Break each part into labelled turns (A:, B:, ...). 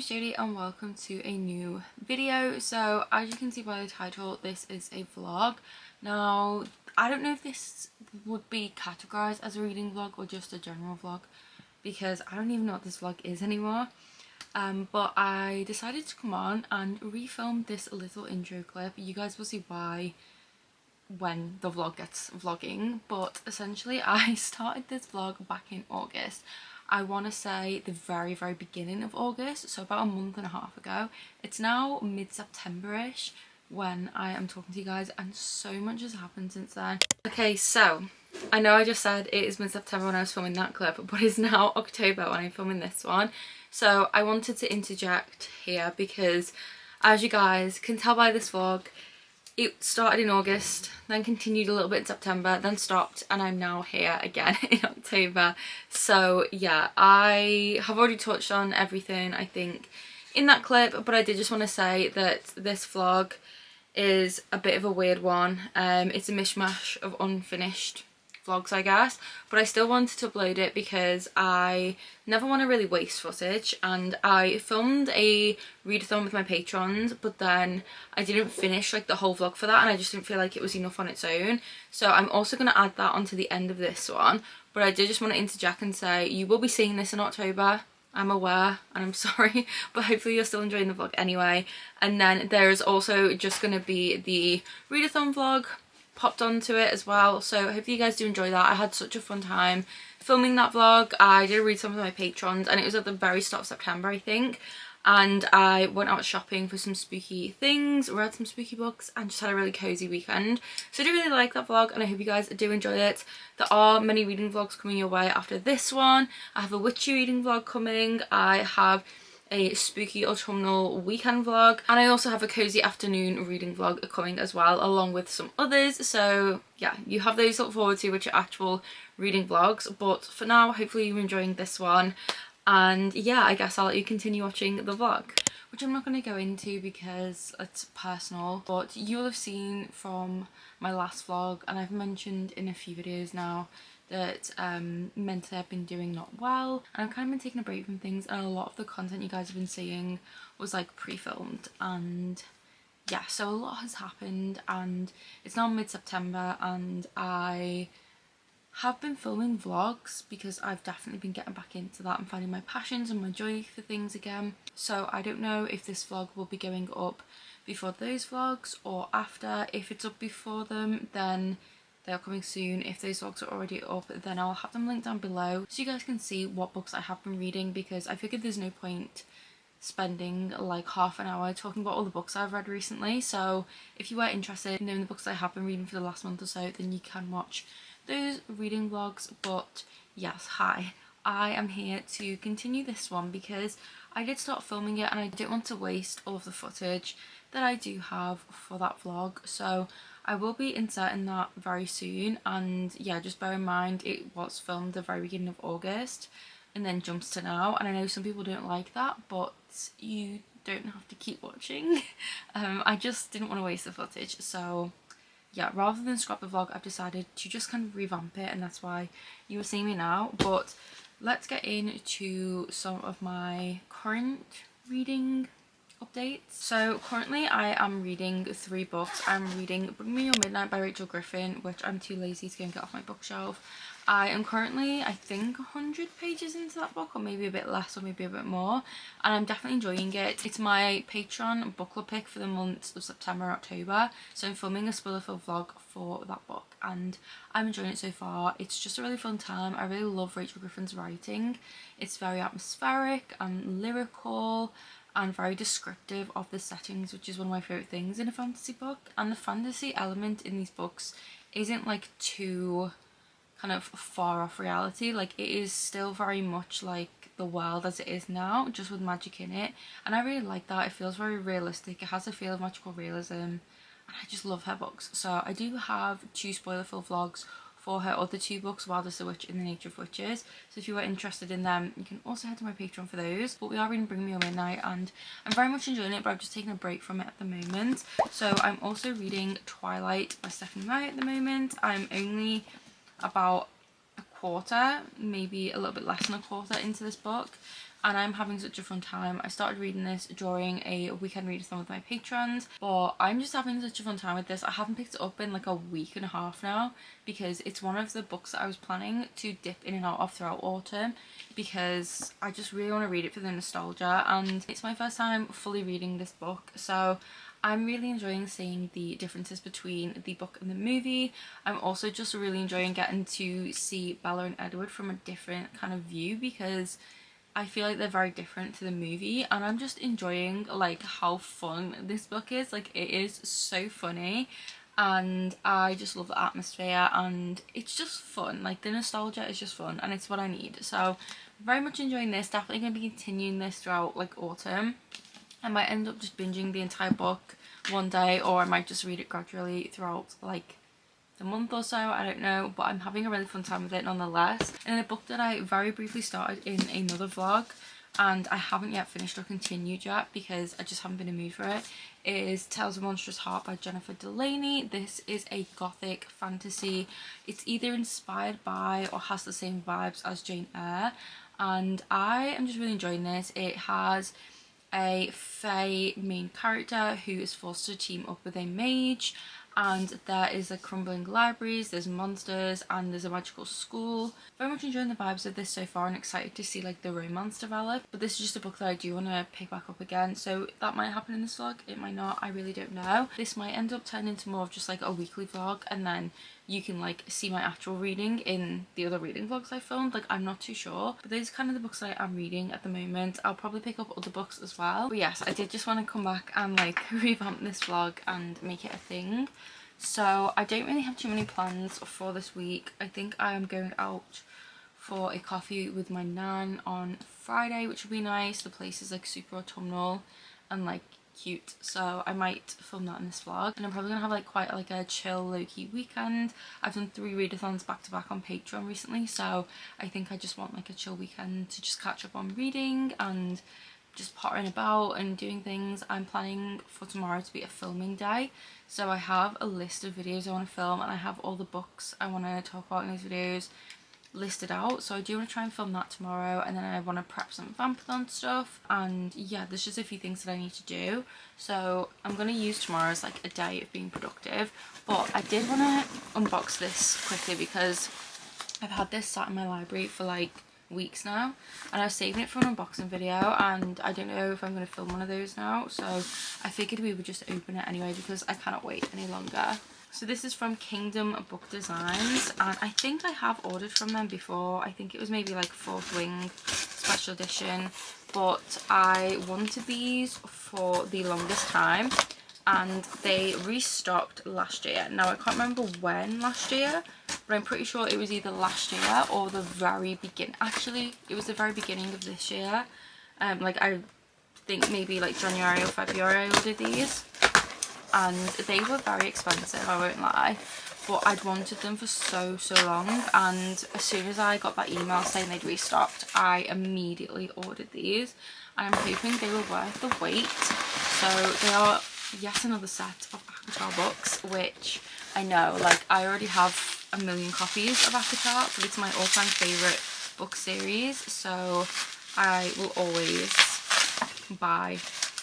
A: name's Jodie and welcome to a new video. So as you can see by the title, this is a vlog. Now I don't know if this would be categorized as a reading vlog or just a general vlog, because I don't even know what this vlog is anymore. But I decided to come on and refilm this little intro clip. You guys will see why when the vlog gets vlogging, but essentially I started this vlog back in August. I want to say the very beginning of August, so about a month and a half ago. It's now mid-September-ish when I am talking to you guys, and so much has happened since then. Okay, so I know I just said it is mid-September when I was filming that clip, but it's now October when I'm filming this one. So I wanted to interject here because, as you guys can tell by this vlog, it started in August, then continued a little bit in September, then stopped, and I'm now here again in October. So yeah, I have already touched on everything I think in that clip, but I did just want to say that this vlog is a bit of a weird one. It's a mishmash of unfinished vlogs, I guess, but I still wanted to upload it because I never want to really waste footage, and I filmed a readathon with my patrons, but then I didn't finish like the whole vlog for that, and I just didn't feel like it was enough on its own. So I'm also going to add that onto the end of this one, but I did just want to interject and say you will be seeing this in October. I'm aware and I'm sorry, but hopefully you're still enjoying the vlog anyway. And then there's also just going to be the readathon vlog popped onto it as well, so hopefully you guys do enjoy that. I had such a fun time filming that vlog. I did read some of my patrons, and it was at the very start of September I think, and I went out shopping for some spooky things, read some spooky books, and just had a really cozy weekend. So I do really like that vlog, and I hope you guys do enjoy it. There are many reading vlogs coming your way after this one. I have a witchy reading vlog coming, I have a spooky autumnal weekend vlog, and I also have a cozy afternoon reading vlog coming as well, along with some others. So yeah, you have those to look forward to, which are actual reading vlogs. But for now, hopefully you're enjoying this one, and yeah, I guess I'll let you continue watching the vlog, which I'm not going to go into because it's personal, but you'll have seen from my last vlog, and I've mentioned in a few videos now, that mentally I've been doing not well, and I've kind of been taking a break from things, and a lot of the content you guys have been seeing was like pre-filmed, and yeah, so a lot has happened, and it's now mid-September, and I have been filming vlogs because I've definitely been getting back into that and finding my passions and my joy for things again. So I don't know if this vlog will be going up before those vlogs or after. If it's up before them, then they are coming soon. If those vlogs are already up, then I'll have them linked down below so you guys can see what books I have been reading, because I figured there's no point spending like half an hour talking about all the books I've read recently. So if you are interested in knowing the books I have been reading for the last month or so, then you can watch those reading vlogs. But yes, hi, I am here to continue this one because I did start filming it, and I didn't want to waste all of the footage that I do have for that vlog. So I will be inserting that very soon, and yeah, just bear in mind it was filmed the very beginning of August and then jumps to now, and I know some people don't like that, but you don't have to keep watching. I just didn't want to waste the footage, so yeah, rather than scrap the vlog, I've decided to just kind of revamp it, and that's why you will see me now. But let's get into some of my current reading updates. So currently I am reading 3 books. I'm reading Bring Me Your Midnight by Rachel Griffin, which I'm too lazy to go and get off my bookshelf. I am currently, I think, 100 pages into that book, or maybe a bit less, or maybe a bit more, and I'm definitely enjoying it. It's my Patreon book club pick for the months of September and October, so I'm filming a spoiler-filled vlog for that book, and I'm enjoying it so far. It's just a really fun time. I really love Rachel Griffin's writing. It's very atmospheric and lyrical and very descriptive of the settings, which is one of my favourite things in a fantasy book. And the fantasy element in these books isn't like too kind of far off reality. Like, it is still very much like the world as it is now, just with magic in it, and I really like that. It feels very realistic. It has a feel of magical realism, and I just love her books. So I do have 2 spoiler-filled vlogs for her other 2 books, Wild as the Witch and The Nature of Witches, so if you are interested in them, you can also head to my Patreon for those. But we are reading Bring Me Your Midnight, and I'm very much enjoying it, but I've just taken a break from it at the moment. So I'm also reading Twilight by Stephanie Meyer at the moment. I'm only about a quarter, maybe a little bit less than a quarter into this book, and I'm having such a fun time. I started reading this during a weekend readathon with my patrons, but I'm just having such a fun time with this. I haven't picked it up in like a week and a half now because it's one of the books that I was planning to dip in and out of throughout autumn because I just really want to read it for the nostalgia, and it's my first time fully reading this book, so I'm really enjoying seeing the differences between the book and the movie. I'm also just really enjoying getting to see Bella and Edward from a different kind of view because I feel like they're very different to the movie, and I'm just enjoying like how fun this book is. Like, it is so funny and I just love the atmosphere and it's just fun. Like, the nostalgia is just fun and it's what I need. So very much enjoying this. Definitely going to be continuing this throughout like autumn. I might end up just binging the entire book one day, or I might just read it gradually throughout like the month or so, I don't know, but I'm having a really fun time with it nonetheless. And a book that I very briefly started in another vlog and I haven't yet finished or continued yet because I just haven't been in the mood for it, is Tales of a Monstrous Heart by Jennifer Delaney. This is a gothic fantasy. It's either inspired by or has the same vibes as Jane Eyre, and I am just really enjoying this. It has a fae main character who is forced to team up with a mage, and there is like crumbling libraries, there's monsters, and there's a magical school. Very much enjoying the vibes of this so far and excited to see like the romance develop, but this is just a book that I do want to pick back up again, so that might happen in this vlog, it might not, I really don't know. This might end up turning into more of just like a weekly vlog, and then you can like see my actual reading in the other reading vlogs I filmed. Like, I'm not too sure, but these are kind of the books that I am reading at the moment. I'll probably pick up other books as well, but yes, I did just want to come back and like revamp this vlog and make it a thing. So I don't really have too many plans for this week. I think I am going out for a coffee with my nan on Friday, which will be nice. The place is like super autumnal and like cute, so I might film that in this vlog. And I'm probably gonna have like quite like a chill low-key weekend. I've done 3 readathons back to back on Patreon recently, so I think I just want like a chill weekend to just catch up on reading and just pottering about and doing things. I'm planning for tomorrow to be a filming day, so I have a list of videos I want to film and I have all the books I want to talk about in those videos listed out, so I do want to try and film that tomorrow, and then I want to prep some vampathon stuff, and yeah, there's just a few things that I need to do, so I'm going to use tomorrow as like a day of being productive. But I did want to unbox this quickly because I've had this sat in my library for like weeks now and I was saving it for an unboxing video, and I don't know if I'm going to film one of those now, so I figured we would just open it anyway because I cannot wait any longer. So this is from Kingdom Book Designs, and I think I have ordered from them before. I think it was maybe like 4th Wing special edition, but I wanted these for the longest time and they restocked last year. Now I can't remember when last year, but I'm pretty sure it was either last year or the very beginning. Actually, it was the very beginning of this year. Like I think maybe like January or February I ordered these, and they were very expensive, I won't lie, but I'd wanted them for so long, and as soon as I got that email saying they'd restocked, I immediately ordered these, and I'm hoping they were worth the wait. So they are yet another set of ACOTAR books, which I know, like, I already have a million copies of ACOTAR, but it's my all-time favourite book series, so I will always buy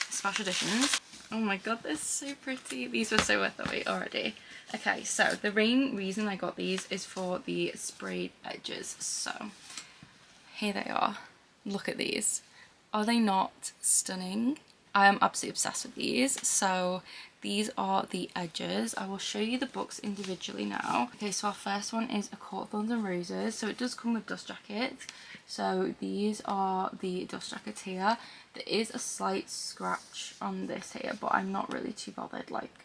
A: special editions. Oh my god, they're so pretty. These were so worth the wait already. Okay, so the main reason I got these is for the sprayed edges. So here they are. Look at these. Are they not stunning? I am absolutely obsessed with these. So these are the edges. I will show you the books individually now. Okay, so our first one is A Court of Thorns and Roses. So it does come with dust jackets. So these are the dust jackets here. There is a slight scratch on this here, but I'm not really too bothered. Like,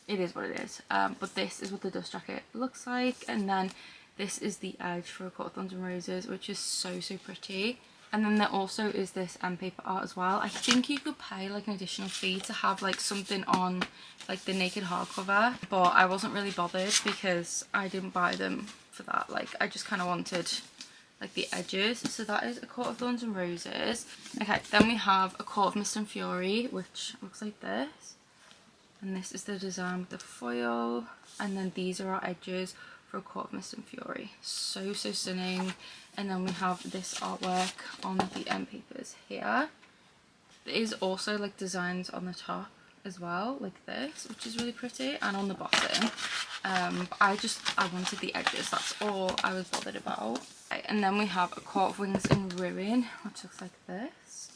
A: it is what it is. But this is what the dust jacket looks like, and then this is the edge for A Court of Thorns and Roses, which is so pretty. And then there also is this paper art as well. I think you could pay like an additional fee to have like something on like the naked hardcover, but I wasn't really bothered because I didn't buy them for that. Like, I just kind of wanted like the edges. So that is A Court of Thorns and Roses. Okay, then we have A Court of Mist and Fury, which looks like this, and this is the design with the foil, and then these are our edges for A Court of Mist and Fury. So stunning. And then we have this artwork on the end papers here. There is also like designs on the top as well, like this, which is really pretty, and on the bottom. I wanted the edges, that's all I was bothered about. Okay, and then we have A Court of Wings and Ruin, which looks like this.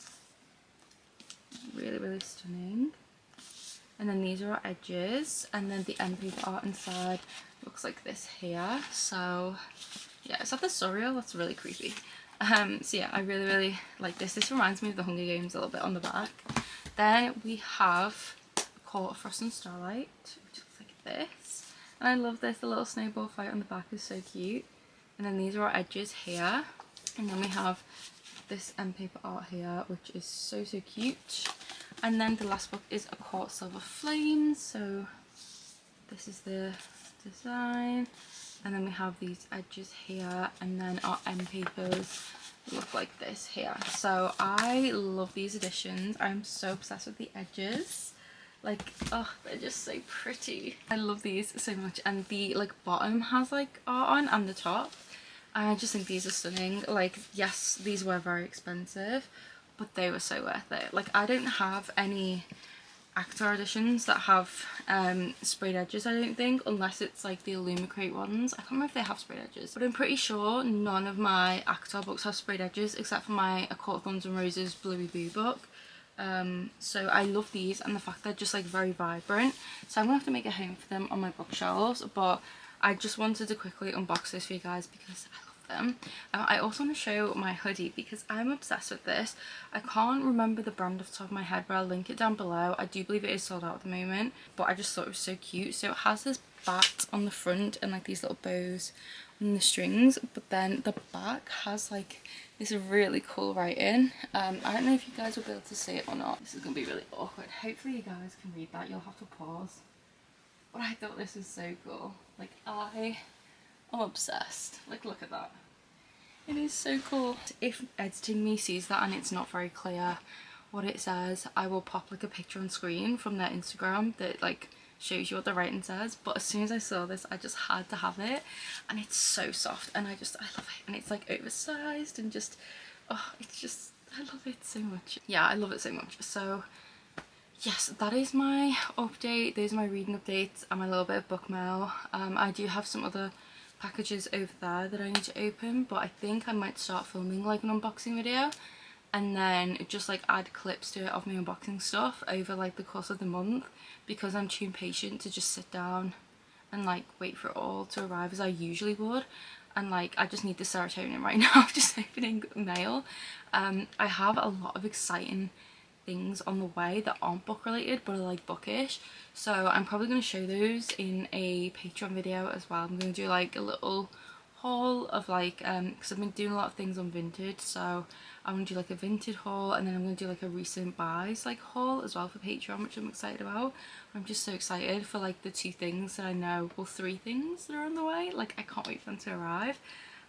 A: Really stunning. And then these are our edges, and then the end paper art inside looks like this here. So yeah, is that the surreal? That's really creepy. So yeah, I really like this. This reminds me of the Hunger Games a little bit on the back. Then we have A Court of Frost and Starlight, which looks like this. And I love this, the little snowball fight on the back is so cute. And then these are our edges here. And then we have this end paper art here, which is so cute. And then the last book is A Court Silver Flames. So this is the design. And then we have these edges here, and then our end papers look like this here. So I love these editions. I'm so obsessed with the edges. Like, oh, they're just so pretty. I love these so much. And the like bottom has like art on, and the top. And I just think these are stunning. Like, yes, these were very expensive, but they were so worth it. Like, I don't have any ACOTAR editions that have sprayed edges, I don't think, unless it's like the Illumicrate ones. I can't remember if they have sprayed edges, but I'm pretty sure none of my ACOTAR books have sprayed edges except for my A Court of Thorns and Roses Bluey Boo book. So I love these, and the fact they're just like very vibrant, so I'm gonna have to make a home for them on my bookshelves. But I just wanted to quickly unbox this for you guys because I love them. I also want to show my hoodie because I'm obsessed with this. I can't remember the brand off the top of my head, but I'll link it down below. I do believe it is sold out at the moment, but I just thought it was so cute. So it has this bat on the front and like these little bows on the strings, but then the back has like this really cool writing. I don't know if you guys will be able to see it or not. This is gonna be really awkward. Hopefully you guys can read that. You'll have to pause. But I thought this was so cool. Like, I'm obsessed. Like, look at that. It is so cool. If editing me sees that and it's not very clear what it says, I will pop like a picture on screen from their Instagram that like shows you what the writing says. But as soon as I saw this, I just had to have it, and it's so soft, and I love it. And it's like oversized and just, oh, it's just, I love it so much. Yeah, I love it so much. So yes, that is my update. Those are my reading updates and my little bit of book mail. I do have some other packages over there that I need to open, but I think I might start filming like an unboxing video and then just like add clips to it of me unboxing stuff over like the course of the month, because I'm too impatient to just sit down and like wait for it all to arrive as I usually would. And like, I just need the serotonin right now of just opening mail. I have a lot of exciting things on the way that aren't book related but are like bookish, so I'm probably going to show those in a Patreon video as well. I'm going to do like a little haul of like because I've been doing a lot of things on Vinted, so I'm going to do like a Vinted haul, and then I'm going to do like a recent buys like haul as well for Patreon, which I'm excited about. I'm just so excited for like the 2 things that I know, well 3 things that are on the way. Like, I can't wait for them to arrive.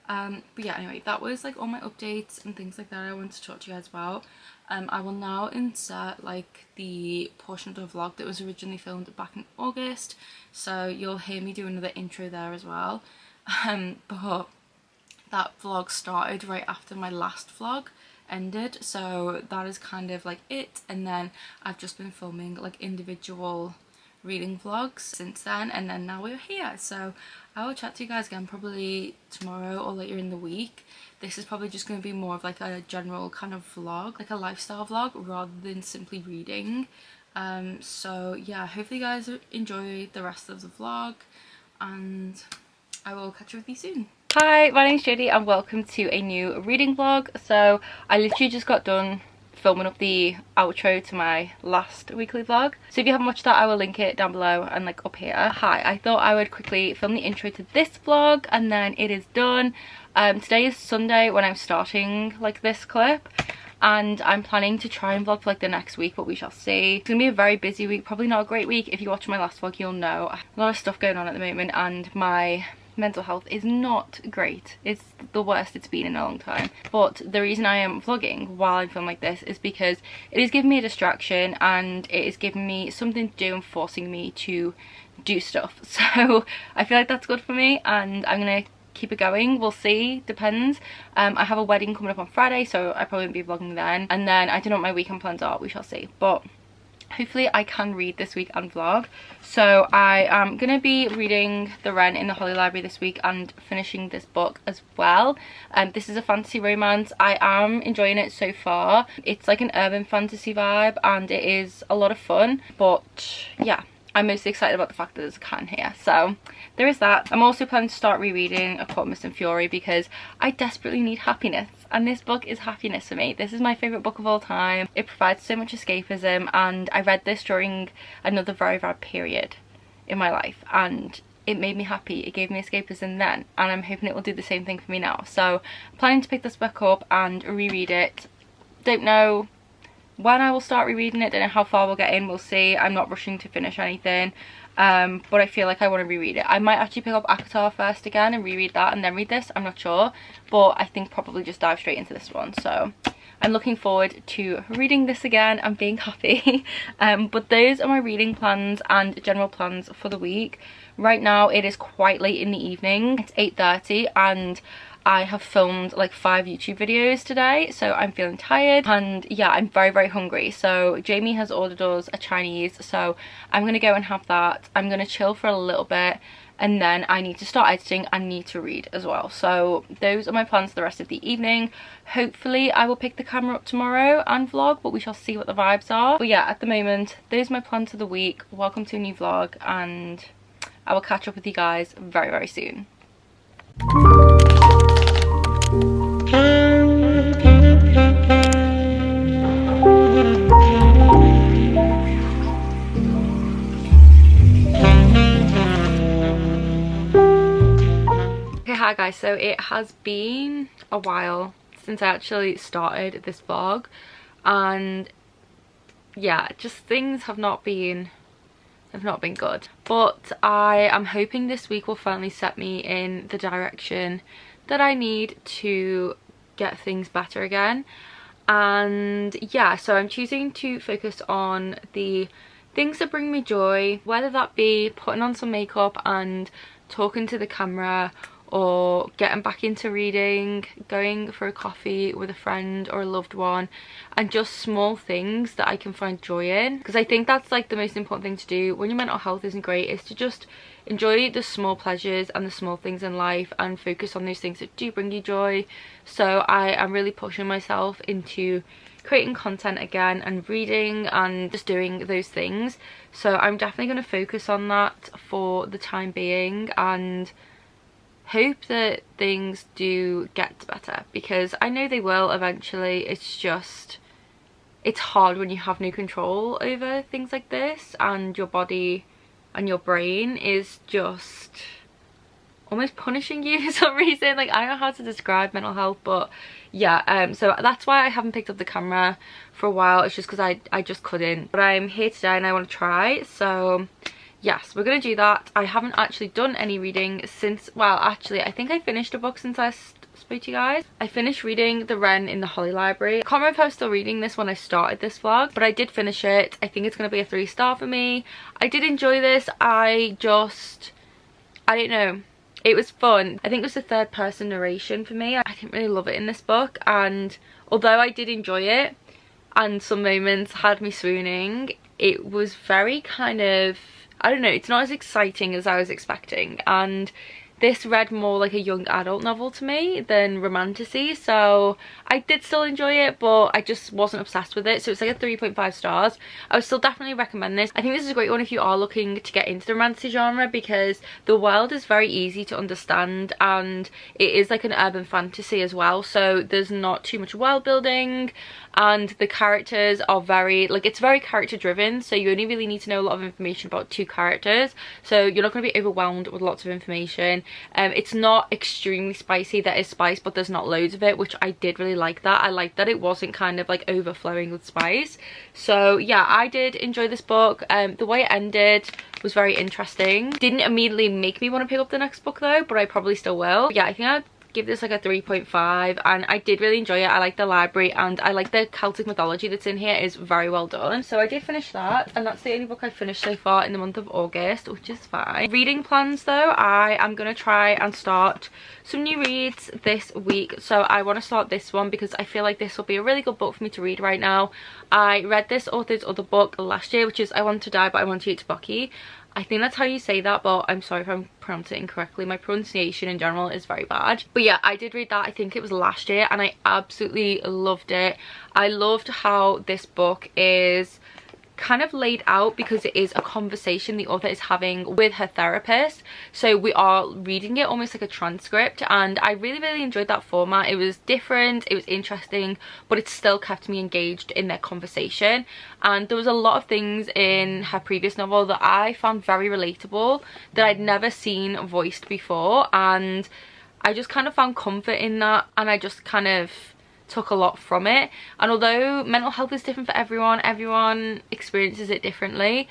A: But yeah, anyway, that was like all my updates and things like that I wanted to talk to you guys about. I will now insert like the portion of the vlog that was originally filmed back in August, so you'll hear me do another intro there as well. But that vlog started right after my last vlog ended, so that is kind of like it. And then I've just been filming like individual reading vlogs since then, and then now we're here. So I will chat to you guys again probably tomorrow or later in the week. This is probably just going to be more of like a general kind of vlog, like a lifestyle vlog rather than simply reading. So yeah, hopefully you guys enjoy the rest of the vlog, and I will catch you with you soon. Hi, my name's Jodie and welcome to a new reading vlog. So I literally just got done filming up the outro to my last weekly vlog, so if you haven't watched that, I will link it down below and like up here. Hi, I thought I would quickly film the intro to this vlog and then it is done. Today is Sunday when I'm starting like this clip, and I'm planning to try and vlog for like the next week, but we shall see. It's gonna be a very busy week, probably not a great week. If you watched my last vlog, you'll know a lot of stuff going on at the moment and my mental health is not great. It's the worst it's been in a long time. But the reason I am vlogging while I'm filming like this is because it is giving me a distraction, and it is giving me something to do and forcing me to
B: do stuff. So I feel like that's good for me, and I'm gonna keep it going. We'll see, depends. I have a wedding coming up on Friday, so I probably won't be vlogging then, and then I don't know what my weekend plans are, we shall see. But hopefully I can read this week and vlog. So I am gonna be reading The Wren in the Holly Library this week and finishing this book as well. This is a fantasy romance. I am enjoying it so far. It's like an urban fantasy vibe and it is a lot of fun, but yeah, I'm mostly excited about the fact that there's a cat in here. So there is that. I'm also planning to start rereading A Court of Mist and Fury because I desperately need happiness, and this book is happiness for me. This is my favourite book of all time. It provides so much escapism, and I read this during another very bad period in my life, and it made me happy. It gave me escapism then, and I'm hoping it will do the same thing for me now. So I'm planning to pick this book up and reread it. Don't know when I will start rereading it, don't know how far we'll get in, we'll see. I'm not rushing to finish anything, but I feel like I want to reread it. I might actually pick up ACOTAR first again and reread that and then read this, I'm not sure, but I think probably just dive straight into this one. So I'm looking forward to reading this again and being happy. But those are my reading plans and general plans for the week. Right now it is quite late in the evening, it's 8:30, and I have filmed like 5 YouTube videos today, so I'm feeling tired, and yeah, I'm very hungry. So Jamie has ordered us a Chinese, so I'm gonna go and have that. I'm gonna chill for a little bit, and then I need to start editing and need to read as well. So those are my plans for the rest of the evening. Hopefully I will pick the camera up tomorrow and vlog, but we shall see what the vibes are. But yeah, at the moment those are my plans for the week. Welcome to a new vlog, and I will catch up with you guys very soon. Okay, hi guys, so it has been a while since I actually started this vlog, and yeah, just things have not been good, but I am hoping this week will finally set me in the direction that I need to get things better again. And yeah, so I'm choosing to focus on the things that bring me joy, whether that be putting on some makeup and talking to the camera, or getting back into reading, going for a coffee with a friend or a loved one, and just small things that I can find joy in. Because I think that's like the most important thing to do when your mental health isn't great, is to just enjoy the small pleasures and the small things in life and focus on those things that do bring you joy. So I am really pushing myself into creating content again and reading and just doing those things. So I'm definitely going to focus on that for the time being and hope that things do get better, because I know they will eventually. It's just, it's hard when you have no control over things like this, and your body and your brain is just almost punishing you for some reason. Like, I don't know how to describe mental health, but yeah, so that's why I haven't picked up the camera for a while. It's just because I just couldn't, but I'm here today and I want to try. So yes, we're gonna do that. I haven't actually done any reading since, well, actually I think I finished a book since I spoke to you guys. I finished reading The Wren in the Holly Library. I can't remember if I was still reading this when I started this vlog, but I did finish it. I think it's gonna be a 3-star for me. I did enjoy this. I don't know, it was fun. I think it was the third person narration for me. I didn't really love it in this book, and although I did enjoy it and some moments had me swooning, it was very kind of, I don't know, it's not as exciting as I was expecting, and this read more like a young adult novel to me than romantasy, so I did still enjoy it, but I just wasn't obsessed with it. So it's like a 3.5 stars. I would still definitely recommend this. I think this is a great one if you are looking to get into the romantasy genre, because the world is very easy to understand, and it is like an urban fantasy as well, so there's not too much world building, and the characters are very, like, it's very character driven, so you only really need to know a lot of information about 2 characters, so you're not going to be overwhelmed with lots of information. It's not extremely spicy. There is spice, but there's not loads of it, which I did really like that. I liked that it wasn't kind of like overflowing with spice. So yeah, I did enjoy this book. The way it ended was very interesting. Didn't immediately make me want to pick up the next book though, but I probably still will. Yeah, I think I'd give this like a 3.5, and I did really enjoy it. I like the library and I like the Celtic mythology that's in here is very well done. So I did finish that, and that's the only book I finished so far in the month of August, which is fine. Reading plans though, I am going to try and start some new reads this week. So I want to start this one because I feel like this will be a really good book for me to read right now. I read this author's other book last year, which is I Want to Die But I Want to Eat Tobacco. I think that's how you say that, but I'm sorry if I'm pronouncing it incorrectly. My pronunciation in general is very bad. But yeah, I did read that, I think it was last year, and I absolutely loved it. I loved how this book is kind of laid out because it is a conversation the author is having with her therapist, so we are reading it almost like a transcript, and I really enjoyed that format. It was different, it was interesting, but it still kept me engaged in their conversation. And there was a lot of things in her previous novel that I found very relatable that I'd never seen voiced before, and I just kind of found comfort in that, and I just kind of took a lot from it. And although mental health is different for everyone experiences it differently,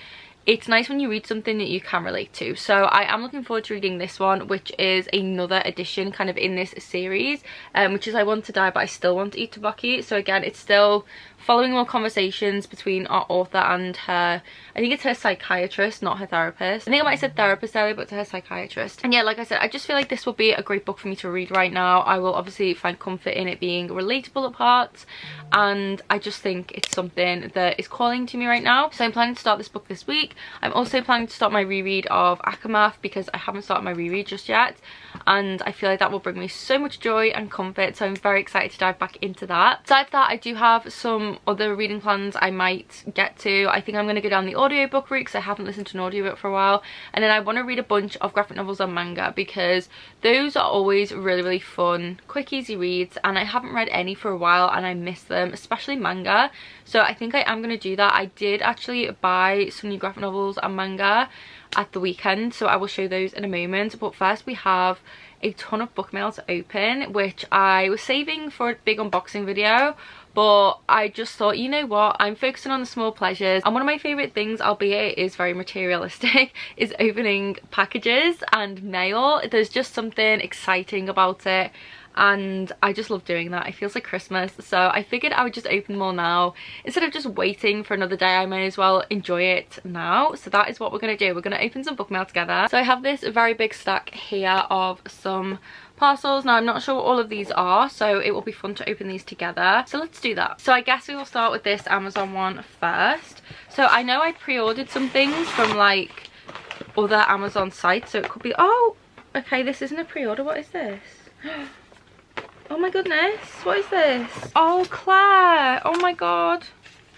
B: it's nice when you read something that you can relate to. So I am looking forward to reading this one, which is another edition kind of in this series, which is I Want to Die But I Still Want to Eat Tobacco. So again, it's still following more conversations between our author and her, I think it's her psychiatrist, not her therapist. I think I might have said therapist earlier, but to her psychiatrist. And yeah, like I said, I just feel like this will be a great book for me to read right now. I will obviously find comfort in it being relatable at parts, and I just think it's something that is calling to me right now. So I'm planning to start this book this week. I'm also planning to start my reread of ACOTAR because I haven't started my reread just yet, and I feel like that will bring me so much joy and comfort, so I'm very excited to dive back into that. Besides that, I do have some other reading plans I might get to. I think I'm going to go down the audiobook route because I haven't listened to an audiobook for a while, and then I want to read a bunch of graphic novels and manga because those are always really fun, quick, easy reads, and I haven't read any for a while and I miss them, especially manga. So I think I am going to do that. I did actually buy some new graphic novels and manga at the weekend, so I will show those in a moment. But first, we have a ton of book mail to open, which I was saving for a big unboxing video, but I just thought, you know what, I'm focusing on the small pleasures. And one of my favorite things, albeit it is very materialistic, is opening packages and mail. There's just something exciting about it, and I just love doing that. It feels like Christmas, so I figured I would just open more now instead of just waiting for another day. I may as well enjoy it now. So that is what we're going to do. We're going to open some book mail together. So I have this very big stack here of some parcels. Now I'm not sure what all of these are, so it will be fun to open these together. So let's do that. So I guess we will start with this Amazon one first. So I know I pre-ordered some things from like other Amazon sites, so it could be, oh okay, this isn't a pre-order. What is this? Oh my goodness, what is this? Oh, Claire, oh my god,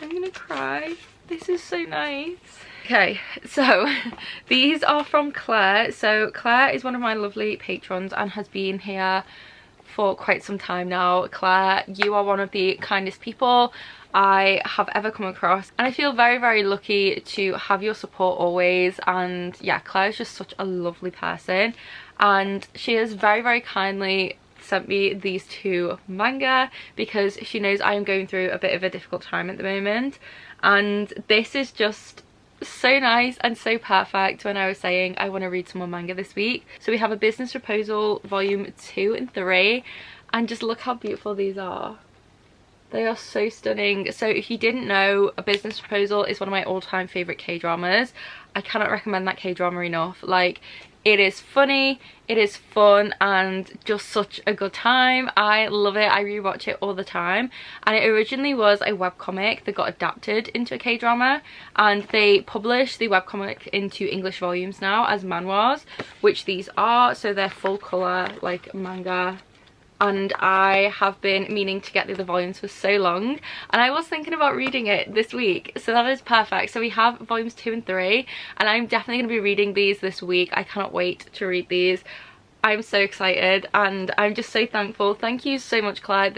B: I'm gonna cry. This is so nice. Okay, so these are from Claire. So Claire is one of my lovely patrons and has been here for quite some time now. Claire, you are one of the kindest people I have ever come across, and I feel very lucky to have your support always. And yeah, Claire is just such a lovely person, and she has very kindly sent me these two manga because she knows I am going through a bit of a difficult time at the moment, and this is just so nice and so perfect when I was saying I want to read some more manga this week. So we have a business proposal volume 2 and 3, and just look how beautiful these are. They are so stunning. So if you didn't know, A Business Proposal is one of my all-time favorite K-dramas. I cannot recommend that K-drama enough. Like, it is funny, it is fun, and just such a good time. I love it. I rewatch it all the time. And it originally was a webcomic that got adapted into a K-drama, and they publish the webcomic into English volumes now as manhwas, which these are. So they're full colour like manga, and I have been meaning to get the other volumes for so long, and I was thinking about reading it this week, so that is perfect. So we have volumes 2 and 3, and I'm definitely going to be reading these this week. I cannot wait to read these. I'm so excited, and I'm just so thankful. Thank you so much, Claire.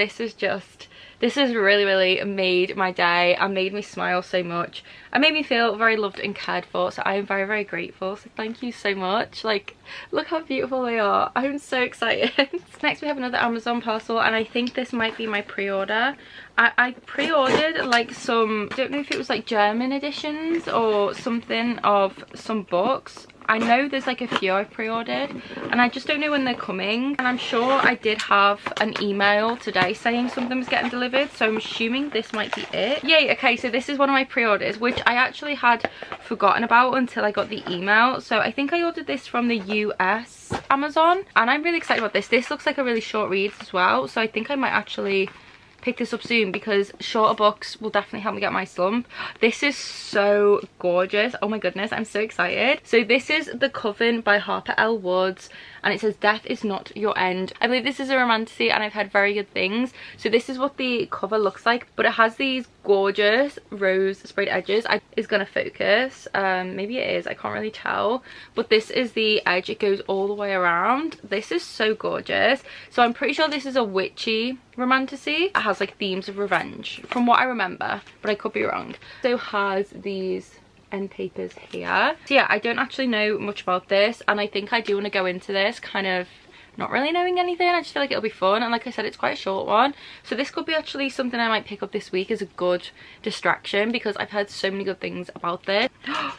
B: This has really made my day and made me smile so much and made me feel very loved and cared for, so I am very grateful. So thank you so much. Like, look how beautiful they are. I'm so excited. Next we have another Amazon parcel, and I think this might be my pre-order. I pre-ordered like some, I don't know if it was like German editions or something of some books. I know there's like a few I've pre-ordered and I just don't know when they're coming, and I'm sure I did have an email today saying something was getting delivered, so I'm assuming this might be it. Yay. Okay, so this is one of my pre-orders, which I actually had forgotten about until I got the email. So I think I ordered this from the US Amazon, and I'm really excited about this. This looks like a really short read as well, so I think I might actually pick this up soon because shorter books will definitely help me get my slump. This is so gorgeous. Oh my goodness, I'm so excited. So this is The Coven by Harper L. Woods, and it says death is not your end. I believe this is a romantasy and I've heard very good things. So this is what the cover looks like, but it has these gorgeous rose sprayed edges. Is gonna focus, maybe it is, I can't really tell, but this is the edge. It goes all the way around. This is so gorgeous. So I'm pretty sure this is a witchy romantasy. It has like themes of revenge from what I remember, but I could be wrong. So has these end papers here. So yeah, I don't actually know much about this, and I think I do want to go into this kind of not really knowing anything. I just feel like it'll be fun, and like I said, it's quite a short one, so this could be actually something I might pick up this week as a good distraction because I've heard so many good things about this.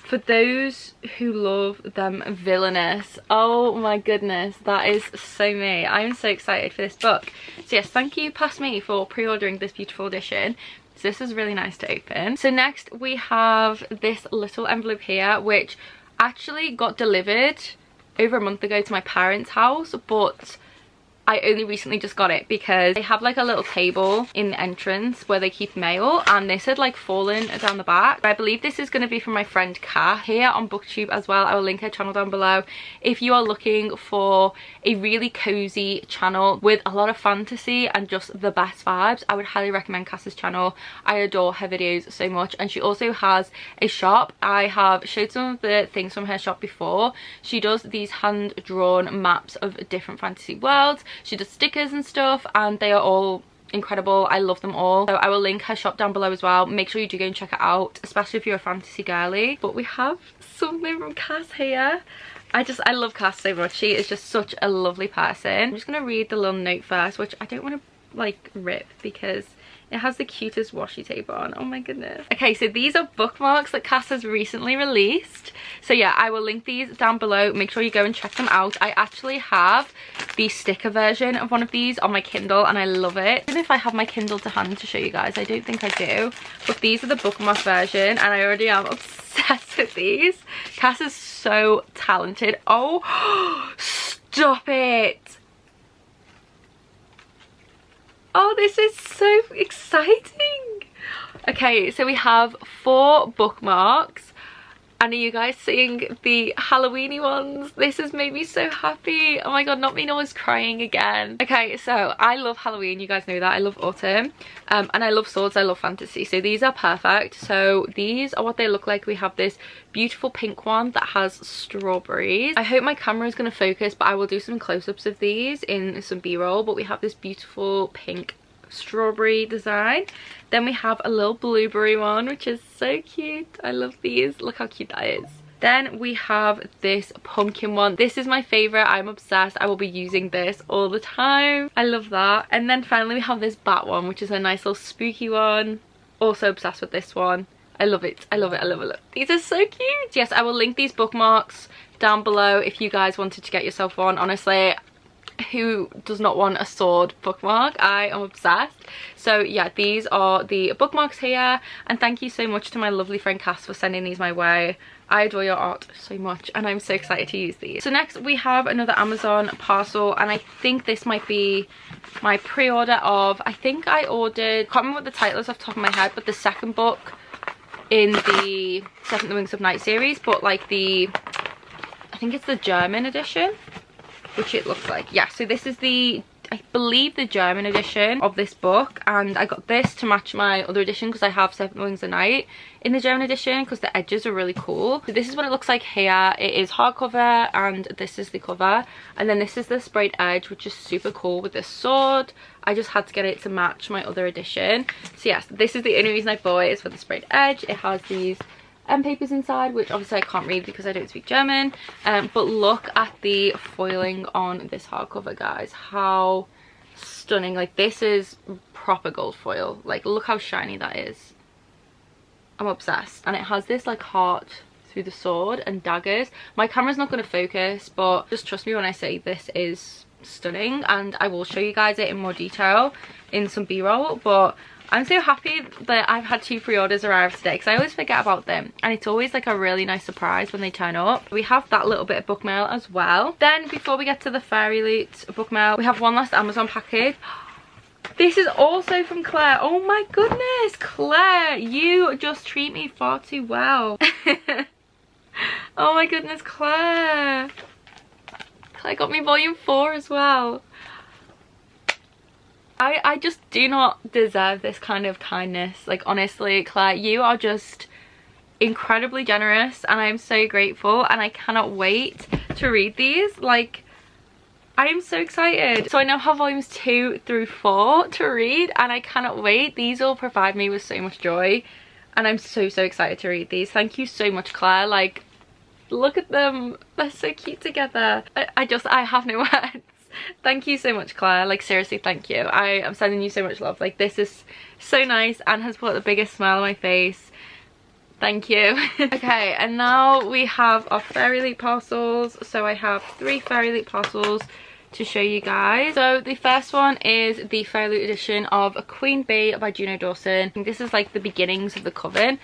B: For those who love them villainous, oh my goodness, that is so me. I'm so excited for this book. So yes, thank you past me for pre-ordering this beautiful edition. So this is really nice to open. So next we have this little envelope here, which actually got delivered over a month ago to my parents' house, but I only recently just got it because they have like a little table in the entrance where they keep mail, and this had like fallen down the back. I believe this is going to be from my friend Kat here on BookTube as well. I will link her channel down below. If you are looking for a really cozy channel with a lot of fantasy and just the best vibes, I would highly recommend Kat's channel. I adore her videos so much, and she also has a shop. I have showed some of the things from her shop before. She does these hand-drawn maps of different fantasy worlds. She does stickers and stuff, and they are all incredible. I love them all. So I will link her shop down below as well. Make sure you do go and check it out, especially if you're a fantasy girly. But we have something from Cass here. I love Cass so much. She is just such a lovely person. I'm just gonna read the little note first, which I don't want to like rip because it has the cutest washi tape on. Oh my goodness. Okay, so these are bookmarks that Cass has recently released. So yeah, I will link these down below. Make sure you go and check them out. I actually have the sticker version of one of these on my Kindle, and I love it. I don't know if I have my Kindle to hand to show you guys. I don't think I do. But these are the bookmark version, and I already am obsessed with these. Cass is so talented. Oh, stop it. Oh, this is so exciting. Okay, so we have 4 bookmarks. And are you guys seeing the Halloweeny ones? This has made me so happy. Oh my god, not me, no one's crying again. Okay, so I love Halloween, you guys know that. I love autumn. And I love swords, I love fantasy. So these are perfect. So these are what they look like. We have this beautiful pink one that has strawberries. I hope my camera is going to focus, but I will do some close-ups of these in some b-roll. But we have this beautiful pink strawberry design. Then we have a little blueberry one, which is so cute. I love these. Look how cute that is. Then we have this pumpkin one. This is my favorite. I'm obsessed. I will be using this all the time. I love that. And then finally we have this bat one, which is a nice little spooky one. Also obsessed with this one. I love it. I love it. I love it. These are so cute. Yes, I will link these bookmarks down below if you guys wanted to get yourself one. Honestly, who does not want a sword bookmark? I am obsessed. So yeah, these are the bookmarks here, and thank you so much to my lovely friend Cass for sending these my way. I adore your art so much, and I'm so excited to use these. So next we have another Amazon parcel, and I think this might be my pre-order of, I think I ordered, can't remember what the title is off the top of my head, but the second book in the Seven Wings of Night series, but like the, I think it's the German edition, which it looks like. Yeah, so this is the, I believe, the German edition of this book, and I got this to match my other edition because I have Seven Wings of Night in the German edition because the edges are really cool. So this is what it looks like here. It is hardcover, and this is the cover, and then this is the sprayed edge, which is super cool with this sword. I just had to get it to match my other edition. So yes, this is the only reason I bought it, is for the sprayed edge. It has these papers inside, which obviously I can't read because I don't speak German, but look at the foiling on this hardcover, guys. How stunning. Like, this is proper gold foil. Like, look how shiny that is. I'm obsessed. And it has this like heart through the sword and daggers. My camera's not going to focus, but just trust me when I say this is stunning, and I will show you guys it in more detail in some b-roll. But I'm so happy that I've had 2 pre-orders arrive today, because I always forget about them, and it's always like a really nice surprise when they turn up. We have that little bit of book mail as well. Then before we get to the Fairy Loot book mail, we have one last Amazon package. This is also from Claire. Oh my goodness, Claire, you just treat me far too well. Oh my goodness, Claire. Claire got me volume 4 as well. I just do not deserve this kind of kindness. Like, honestly, Claire, you are just incredibly generous, and I'm so grateful, and I cannot wait to read these. Like, I am so excited. So I now have volumes 2 through 4 to read, and I cannot wait. These all provide me with so much joy, and I'm so excited to read these. Thank you so much, Claire. Like, look at them. They're so cute together. I have no words. Thank you so much, Claire. Like, seriously, thank you. I am sending you so much love. Like, this is so nice and has put the biggest smile on my face. Thank you. Okay, and now we have our Fairy Loot parcels. So I have 3 Fairy Loot parcels to show you guys. So the first one is the Fairy Loot edition of A Queen Bee by Juno Dawson. I think this is like the beginnings of the coven,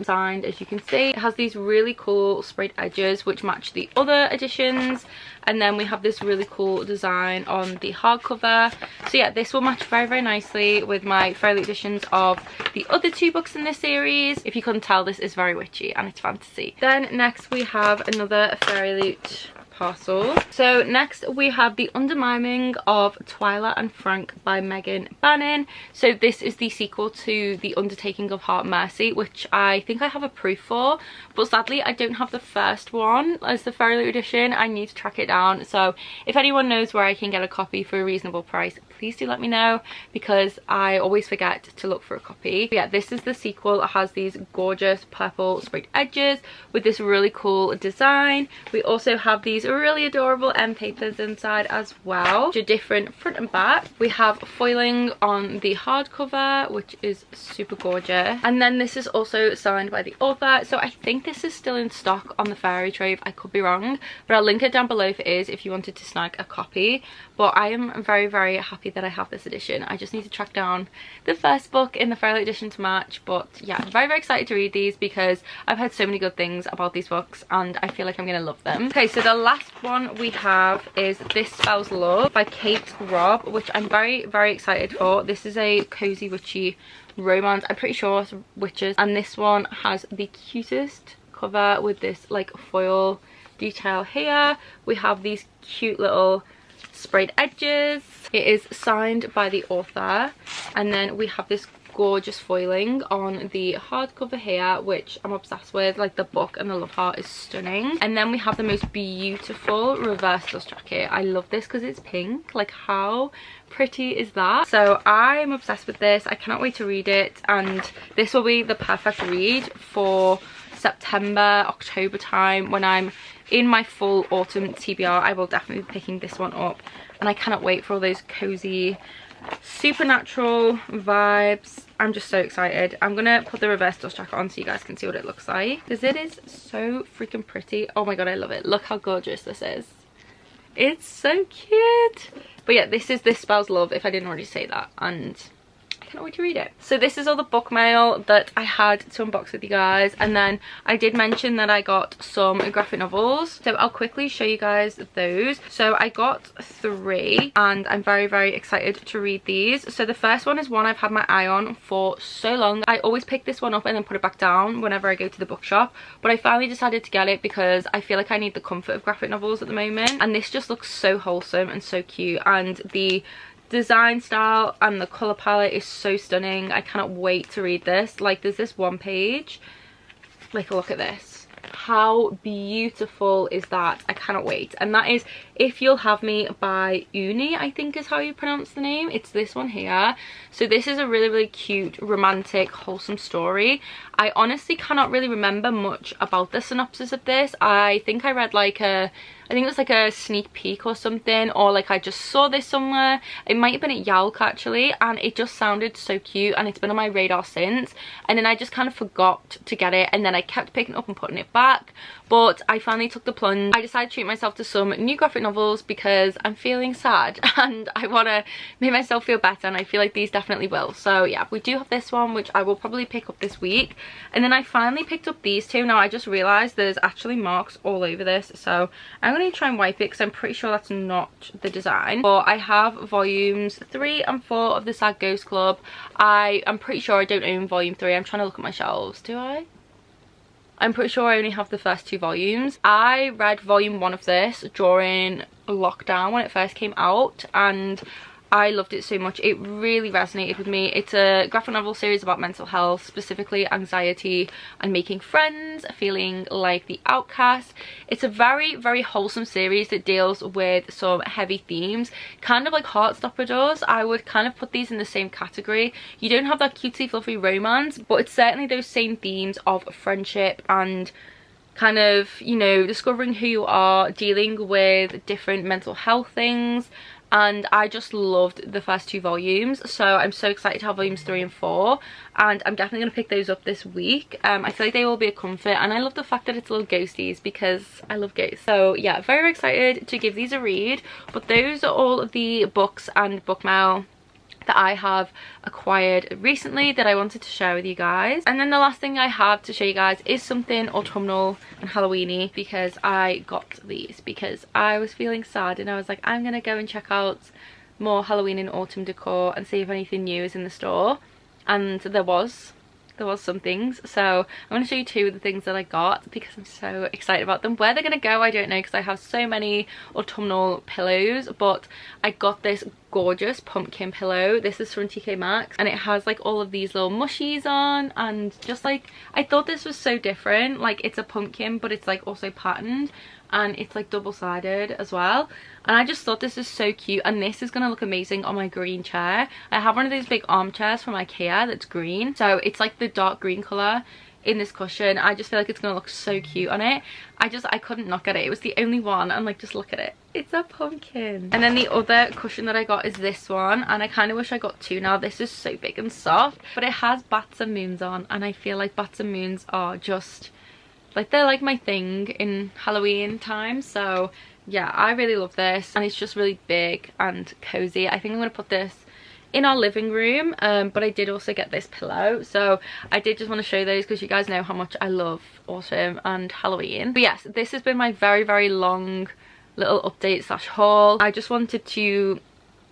B: signed, as you can see. It has these really cool sprayed edges which match the other editions, and then we have this really cool design on the hardcover. So yeah, this will match very nicely with my Fairy Loot editions of the other 2 books in this series. If you couldn't tell, this is very witchy and it's fantasy. Then next we have another Fairy Loot parcel. So next we have The Undermiming of Twyla and Frank by Megan Bannon. So this is the sequel to The Undertaking of Heart Mercy, which I think I have a proof for, but sadly I don't have the first one as the Fairy Loot edition. I need to track it down, so if anyone knows where I can get a copy for a reasonable price, please do let me know, because I always forget to look for a copy. But yeah, this is the sequel. It has these gorgeous purple sprayed edges with this really cool design. We also have these really adorable end papers inside as well, which are different front and back. We have foiling on the hardcover, which is super gorgeous, and then this is also signed by the author. So I think this is still in stock on the Fairy Trove. I could be wrong, but I'll link it down below if it is, if you wanted to snag a copy. But I am very happy that I have this edition. I just need to track down the first book in the Fairy Loot edition to match. But yeah, I'm very excited to read these because I've heard so many good things about these books and I feel like I'm gonna love them. Okay, so the last one we have is This Spells Love by Kate Robb, which I'm very excited for. This is a cozy witchy romance. I'm pretty sure it's witches, and this one has the cutest cover with this like foil detail here. We have these cute little sprayed edges. It is signed by the author, and then we have this gorgeous foiling on the hardcover here, which I'm obsessed with. Like, the book and the love heart is stunning. And then we have the most beautiful reverse dust jacket. I love this because it's pink. Like, how pretty is that? So I'm obsessed with this. I cannot wait to read it, and this will be the perfect read for September, October time when I'm in my full autumn TBR. I will definitely be picking this one up, and I cannot wait for all those cozy supernatural vibes. I'm just so excited. I'm gonna put the reverse dust jacket on so you guys can see what it looks like, because it is so freaking pretty. Oh my god, I love it. Look how gorgeous this is. It's so cute. But yeah, this is This Spells Love, if I didn't already say that, and I cannot wait to read it. So this is all the book mail that I had to unbox with you guys, and then I did mention that I got some graphic novels, so I'll quickly show you guys those. So I got 3 and I'm very excited to read these. So the first one is one I've had my eye on for so long. I always pick this one up and then put it back down whenever I go to the bookshop, but I finally decided to get it because I feel like I need the comfort of graphic novels at the moment, and this just looks so wholesome and so cute, and the design style and the color palette is so stunning. I cannot wait to read this. Like, there's this one page, like, look at this. How beautiful is that? I cannot wait. And that is If You'll Have Me by Uni, I think is how you pronounce the name. It's this one here. So this is a really cute, romantic, wholesome story. I honestly cannot really remember much about the synopsis of this. I think I read like a I think it was like a sneak peek or something, or like I just saw this somewhere. It might have been at Yalk actually, and it just sounded so cute, and it's been on my radar since. And then I just kind of forgot to get it, and then I kept picking it up and putting it back. But I finally took the plunge. I decided to treat myself to some new graphic novels because I'm feeling sad and I want to make myself feel better, and I feel like these definitely will. So yeah, we do have this one, which I will probably pick up this week. And then I finally picked up these two. Now I just realised there's actually marks all over this, so I'm going to try and wipe it because I'm pretty sure that's not the design. But I have volumes 3 and 4 of the Sad Ghost Club. I'm pretty sure I don't own volume 3. I'm trying to look at my shelves. Do I? I'm pretty sure I only have the first 2 volumes. I read volume 1 of this during lockdown when it first came out, and I loved it so much. It really resonated with me. It's a graphic novel series about mental health, specifically anxiety and making friends, feeling like the outcast. It's a very, very wholesome series that deals with some heavy themes, kind of like Heartstopper does. I would kind of put these in the same category. You don't have that cutesy fluffy romance, but it's certainly those same themes of friendship and kind of, you know, discovering who you are, dealing with different mental health things. And I just loved the first 2 volumes, so I'm so excited to have volumes 3 and 4, and I'm definitely going to pick those up this week. I feel like they will be a comfort, and I love the fact that it's little ghosties because I love ghosts. So yeah, very excited to give these a read. But those are all of the books and book mail that I have acquired recently that I wanted to share with you guys. And then the last thing I have to show you guys is something autumnal and Halloweeny, because I got these because I was feeling sad and I was like, I'm gonna go and check out more Halloween and autumn decor and see if anything new is in the store. And there was some things, so I'm going to show you 2 of the things that I got because I'm so excited about them. Where they're going to go I don't know, because I have so many autumnal pillows, but I got this gorgeous pumpkin pillow. This is from TK Maxx, and it has like all of these little mushies on, and just like, I thought this was so different. Like, it's a pumpkin but it's like also patterned, and it's like double-sided as well, and I just thought this is so cute, and this is gonna look amazing on my green chair. I have one of those big armchairs from IKEA that's green, so it's like the dark green color in this cushion. I just feel like it's gonna look so cute on it. I couldn't look at it. It was the only one, and like, just look at it, it's a pumpkin. And then the other cushion that I got is this one, and I kind of wish I got 2 now. This is so big and soft, but it has bats and moons on, and I feel like bats and moons are just like, they're like my thing in Halloween time. So yeah, I really love this, and it's just really big and cozy. I think I'm gonna put this in our living room, but I did also get this pillow, so I did just want to show those because you guys know how much I love autumn and Halloween. But yes, this has been my very, very long little update slash haul. I just wanted to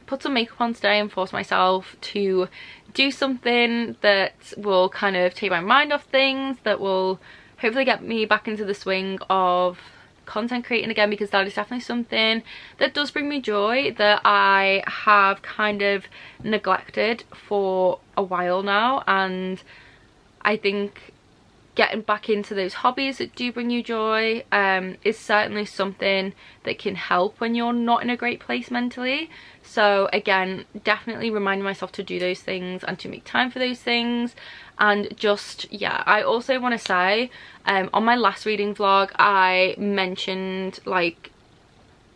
B: put some makeup on today and force myself to do something that will kind of take my mind off things, that will hopefully get me back into the swing of content creating again, because that is definitely something that does bring me joy, that I have kind of neglected for a while now. And I think getting back into those hobbies that do bring you joy is certainly something that can help when you're not in a great place mentally. So again, definitely reminding myself to do those things and to make time for those things. And just, yeah, I also want to say, on my last reading vlog I mentioned like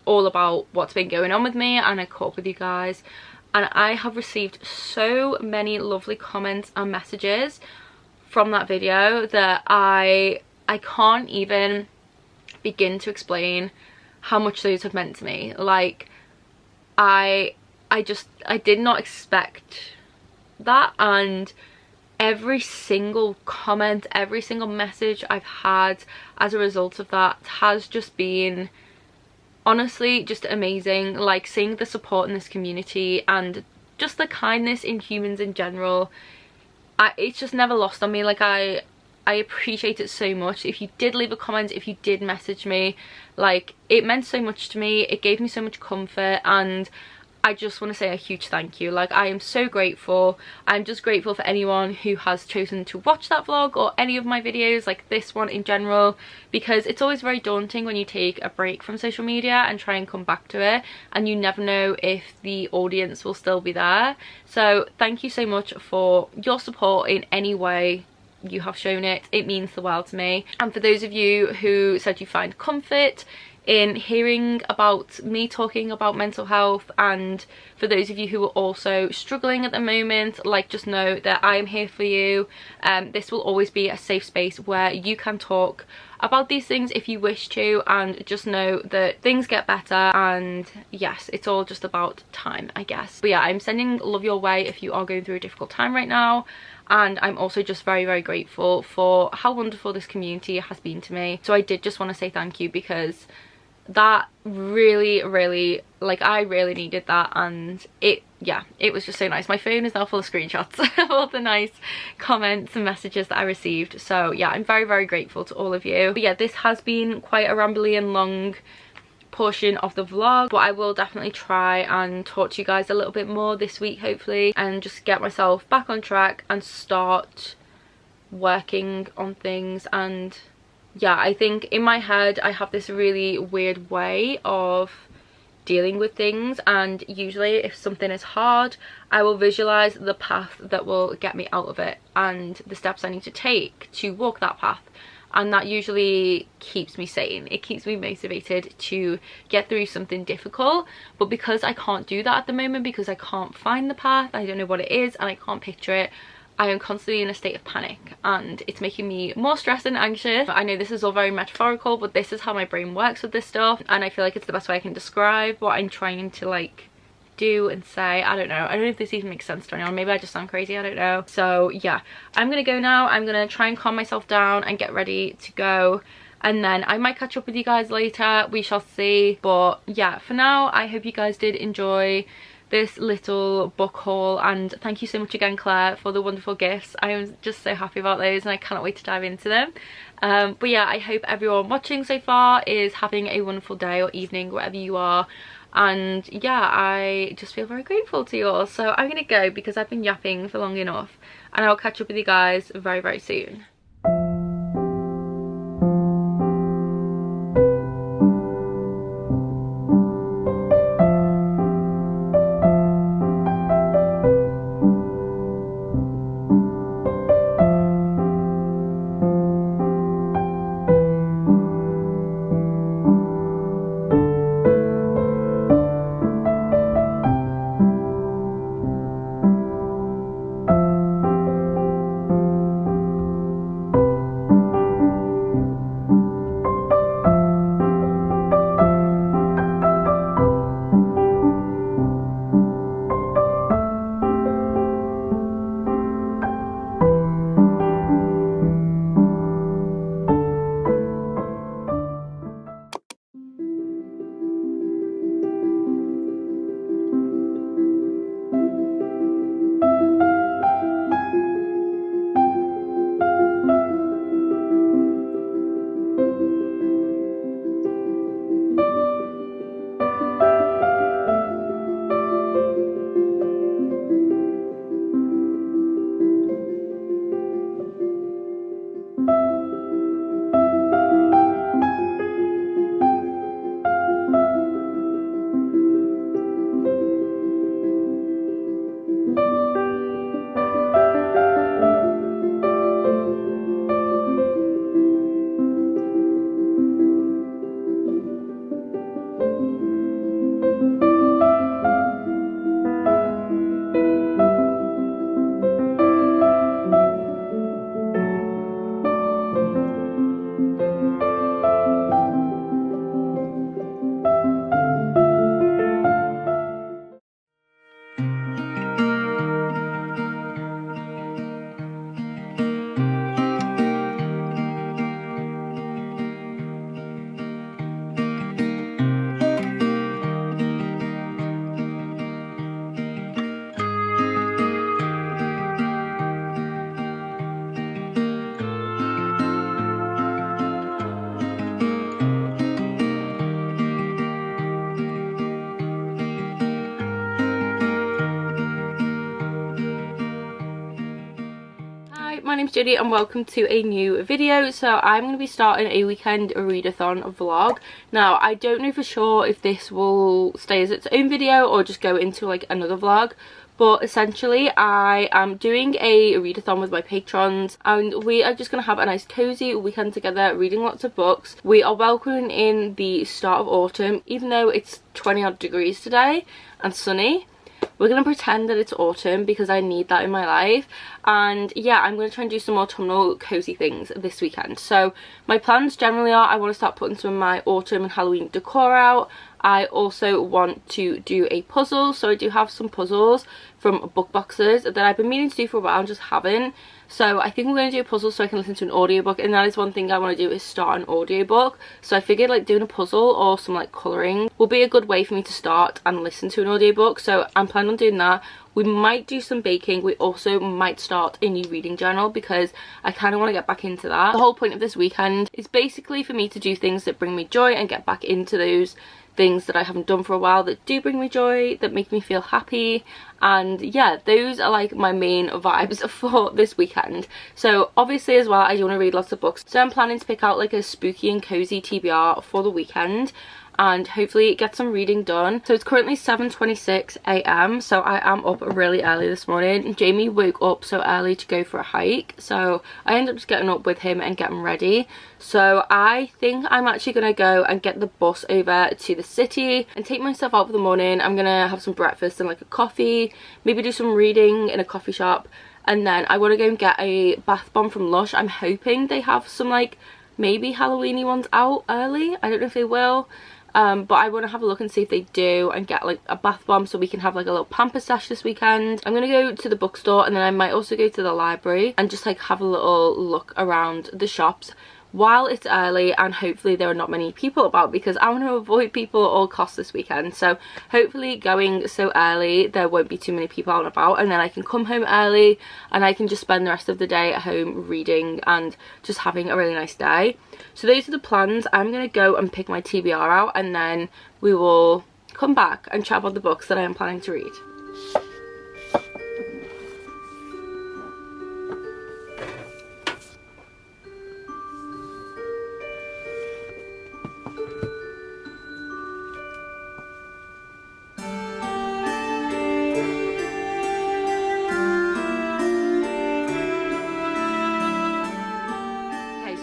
B: all about what's been going on with me, and I caught up with you guys, and I have received so many lovely comments and messages from that video that I can't even begin to explain how much those have meant to me. Like, I did not expect that, and every single comment, every single message I've had as a result of that has just been honestly just amazing. Like, seeing the support in this community and just the kindness in humans in general, it's just never lost on me. Like, I appreciate it so much. If you did leave a comment, if you did message me, like, it meant so much to me. It gave me so much comfort, and I just want to say a huge thank you. Like, I am so grateful. I'm just grateful for anyone who has chosen to watch that vlog or any of my videos, like this one in general, because it's always very daunting when you take a break from social media and try and come back to it, and you never know if the audience will still be there. So thank you so much for your support in any way you have shown it. It means the world to me. And for those of you who said you find comfort in hearing about me talking about mental health. And for those of you who are also struggling at the moment, like, just know that I am here for you. This will always be a safe space where you can talk about these things if you wish to, and just know that things get better. And yes, it's all just about time, I guess. But yeah, I'm sending love your way if you are going through a difficult time right now. And I'm also just very, very grateful for how wonderful this community has been to me. So I did just want to say thank you, because that really, like, I really needed that. And it was just so nice. My phone is now full of screenshots of all the nice comments and messages that I received. So yeah, I'm very, very grateful to all of you. But yeah, this has been quite a rambly and long portion of the vlog, but I will definitely try and talk to you guys a little bit more this week, hopefully, and just get myself back on track and start working on things. And yeah, I think in my head I have this really weird way of dealing with things, and usually if something is hard, I will visualize the path that will get me out of it and the steps I need to take to walk that path. And that usually keeps me sane. It keeps me motivated to get through something difficult. But because I can't do that at the moment, because I can't find the path, I don't know what it is, and I can't picture it, I am constantly in a state of panic, and it's making me more stressed and anxious. I know this is all very metaphorical, but this is how my brain works with this stuff, and I feel like it's the best way I can describe what I'm trying to, like, do and say. I don't know if this even makes sense to anyone. Maybe I just sound crazy, I don't know. So yeah, I'm gonna go now. I'm gonna try and calm myself down and get ready to go, and then I might catch up with you guys later. We shall see. But yeah, for now, I hope you guys did enjoy this little book haul, and thank you so much again, Claire, for the wonderful gifts. I am just so happy about those, and I cannot wait to dive into them. But yeah, I hope everyone watching so far is having a wonderful day or evening wherever you are. And yeah, I just feel very grateful to you all. So I'm gonna go because I've been yapping for long enough, and I'll catch up with you guys very, very soon. name's Judy and welcome to a new video. So I'm going to be starting a weekend readathon vlog. Now I don't know for sure if this will stay as its own video or just go into like another vlog, but essentially I am doing a readathon with my patrons and we are just going to have a nice cozy weekend together reading lots of books. We are welcoming in the start of autumn, even though it's 20 odd degrees today and sunny. We're going to pretend that it's autumn because I need that in my life. And yeah, I'm going to try and do some autumnal cozy things this weekend. So my plans generally are I want to start putting some of my autumn and Halloween decor out. I also want to do a puzzle. So I do have some puzzles from book boxes that I've been meaning to do for a while and just haven't. So I think we're going to do a puzzle so I can listen to an audiobook, and that is one thing I want to do, is start an audiobook. So I figured like doing a puzzle or some like colouring will be a good way for me to start and listen to an audiobook. So I'm planning on doing that. We might do some baking. We also might start a new reading journal because I kind of want to get back into that. The whole point of this weekend is basically for me to do things that bring me joy and get back into those things that I haven't done for a while that do bring me joy, that make me feel happy. And yeah, those are like my main vibes for this weekend. So obviously as well, I do want to read lots of books, so I'm planning to pick out like a spooky and cozy TBR for the weekend and hopefully get some reading done. So it's currently 7:26 AM, so I am up really early this morning. Jamie woke up so early to go for a hike, so I ended up just getting up with him and getting ready. So I think I'm actually gonna go and get the bus over to the city and take myself out for the morning. I'm gonna have some breakfast and like a coffee, maybe do some reading in a coffee shop, and then I want to go and get a bath bomb from Lush. I'm hoping they have some like maybe Halloweeny ones out early. I don't know if they will. But I want to have a look and see if they do and get like a bath bomb so we can have like a little pamper sesh this weekend. I'm going to go to the bookstore and then I might also go to the library and just like have a little look around the shops while it's early, and hopefully there are not many people about because I want to avoid people at all costs this weekend. So hopefully going so early there won't be too many people out and about, and then I can come home early and I can just spend the rest of the day at home reading and just having a really nice day. So those are the plans. I'm going to go and pick my TBR out and then we will come back and chat about the books that I am planning to read.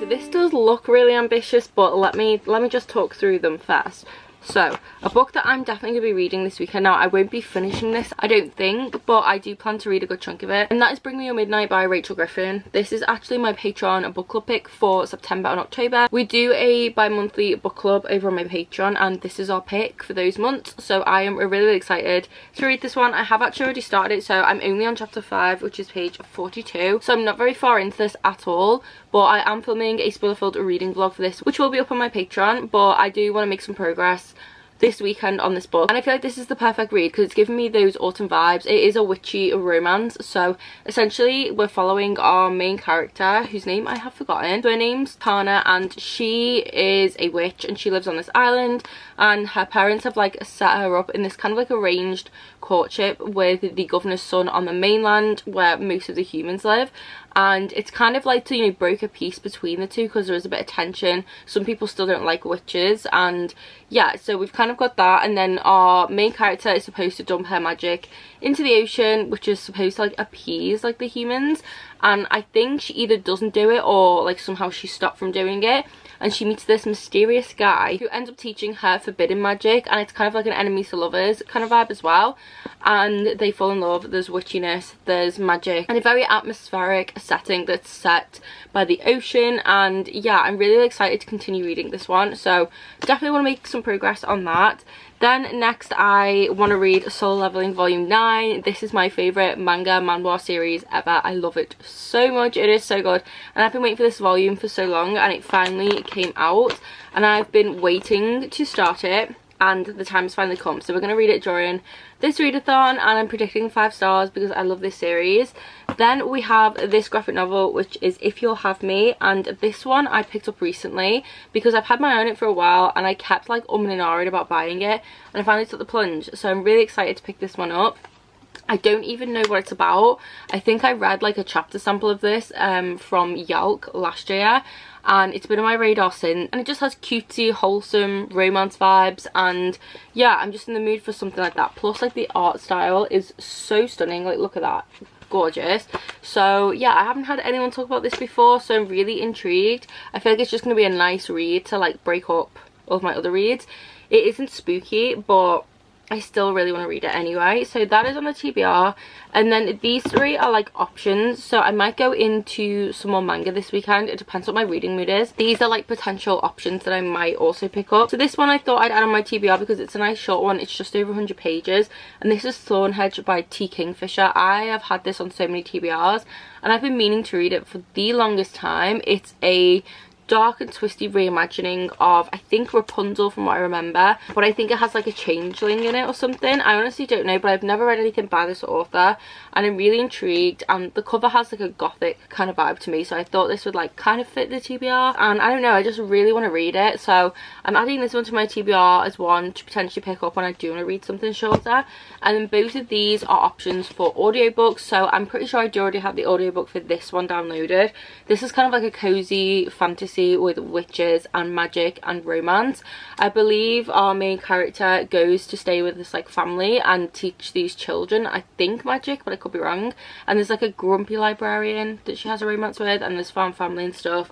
B: This does look really ambitious, but let me just talk through them first. So a book that I'm definitely going to be reading this weekend, now I won't be finishing this I don't think, but I do plan to read a good chunk of it, and that is Bring Me Your Midnight by Rachel Griffin. This is actually my Patreon book club pick for September and October. We do a bi-monthly book club over on my Patreon and this is our pick for those months, so I am really excited to read this one. I have actually already started it, so I'm only on chapter 5, which is page 42, so I'm not very far into this at all, but I am filming a spoiler-filled reading vlog for this, which will be up on my Patreon, but I do want to make some progress this weekend on this book, and I feel like this is the perfect read because it's giving me those autumn vibes. It is a witchy romance, so essentially we're following our main character, whose name I have forgotten. So her name's Tana and she is a witch and she lives on this island, and her parents have like set her up in this kind of like arranged courtship with the governor's son on the mainland where most of the humans live. And it's kind of like to, you know, broker peace between the two because there is a bit of tension. Some people still don't like witches, and yeah, so we've kind of got that. And then our main character is supposed to dump her magic into the ocean, which is supposed to like appease like the humans, and I think she either doesn't do it or like somehow she stopped from doing it, and she meets this mysterious guy who ends up teaching her forbidden magic, and it's kind of like an enemies to lovers kind of vibe as well, and they fall in love. There's witchiness, there's magic, and a very atmospheric setting that's set by the ocean. And yeah, I'm really excited to continue reading this one, so definitely want to make some progress on that. Then next I want to read Solo Leveling Volume 9. This is my favourite manga manhwa series ever. I love it so much. It is so good. And I've been waiting for this volume for so long and it finally came out. And I've been waiting to start it and the time's finally come. So we're going to read it during this readathon and I'm predicting 5 stars because I love this series. Then we have this graphic novel, which is If You'll Have Me, and this one I picked up recently because I've had my eye on it for a while and I kept like umming and ahhing about buying it, and I finally took the plunge, so I'm really excited to pick this one up. I don't even know what it's about. I think I read like a chapter sample of this from Yalk last year, and it's been on my radar since, and it just has cutesy, wholesome romance vibes, and yeah, I'm just in the mood for something like that. Plus like the art style is so stunning, like look at that, gorgeous. So yeah, I haven't had anyone talk about this before, so I'm really intrigued. I feel like it's just going to be a nice read to like break up all of my other reads. It isn't spooky, but I still really want to read it anyway. So that is on the TBR, and then these three are like options, so I might go into some more manga this weekend. It depends what my reading mood is. These are like potential options that I might also pick up. So this one I thought I'd add on my TBR because it's a nice short one. It's just over 100 pages, and this is Thornhedge by T. Kingfisher. I have had this on so many TBRs and I've been meaning to read it for the longest time. It's a dark and twisty reimagining of, I think, Rapunzel from what I remember, but I think it has like a changeling in it or something. I honestly don't know, but I've never read anything by this author and I'm really intrigued, and the cover has like a gothic kind of vibe to me, so I thought this would like kind of fit the TBR, and I don't know, I just really want to read it, so I'm adding this one to my TBR as one to potentially pick up when I do want to read something shorter. And then both of these are options for audiobooks, so I'm pretty sure I do already have the audiobook for this one downloaded. This is kind of like a cozy fantasy with witches and magic and romance. I believe our main character goes to stay with this like family and teach these children, I think, magic, but I could be wrong. And there's like a grumpy librarian that she has a romance with, and there's farm family and stuff.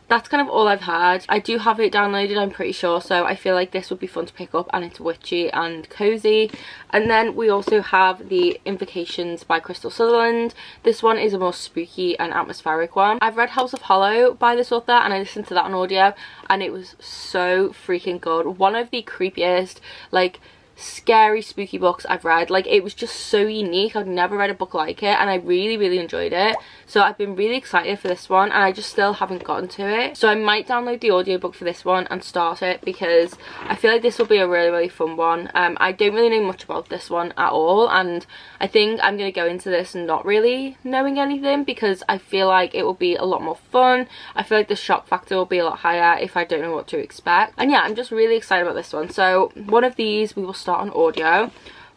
B: That's kind of all I've had. I do have it downloaded, I'm pretty sure, so I feel like this would be fun to pick up, and it's witchy and cozy. And then we also have the Invocations by Crystal Sutherland. This one is a more spooky and atmospheric one. I've read House of Hollow by this author and I listened to that on audio, and it was so freaking good. One of the creepiest, like, scary spooky books I've read. Like, it was just so unique. I've never read a book like it, and I really enjoyed it. So I've been really excited for this one, and I just still haven't gotten to it. So I might download the audiobook for this one and start it, because I feel like this will be a really fun one. I don't really know much about this one at all, and I think I'm going to go into this not really knowing anything, because I feel like it will be a lot more fun. I feel like the shock factor will be a lot higher if I don't know what to expect. And yeah, I'm just really excited about this one. So one of these we will start on audio,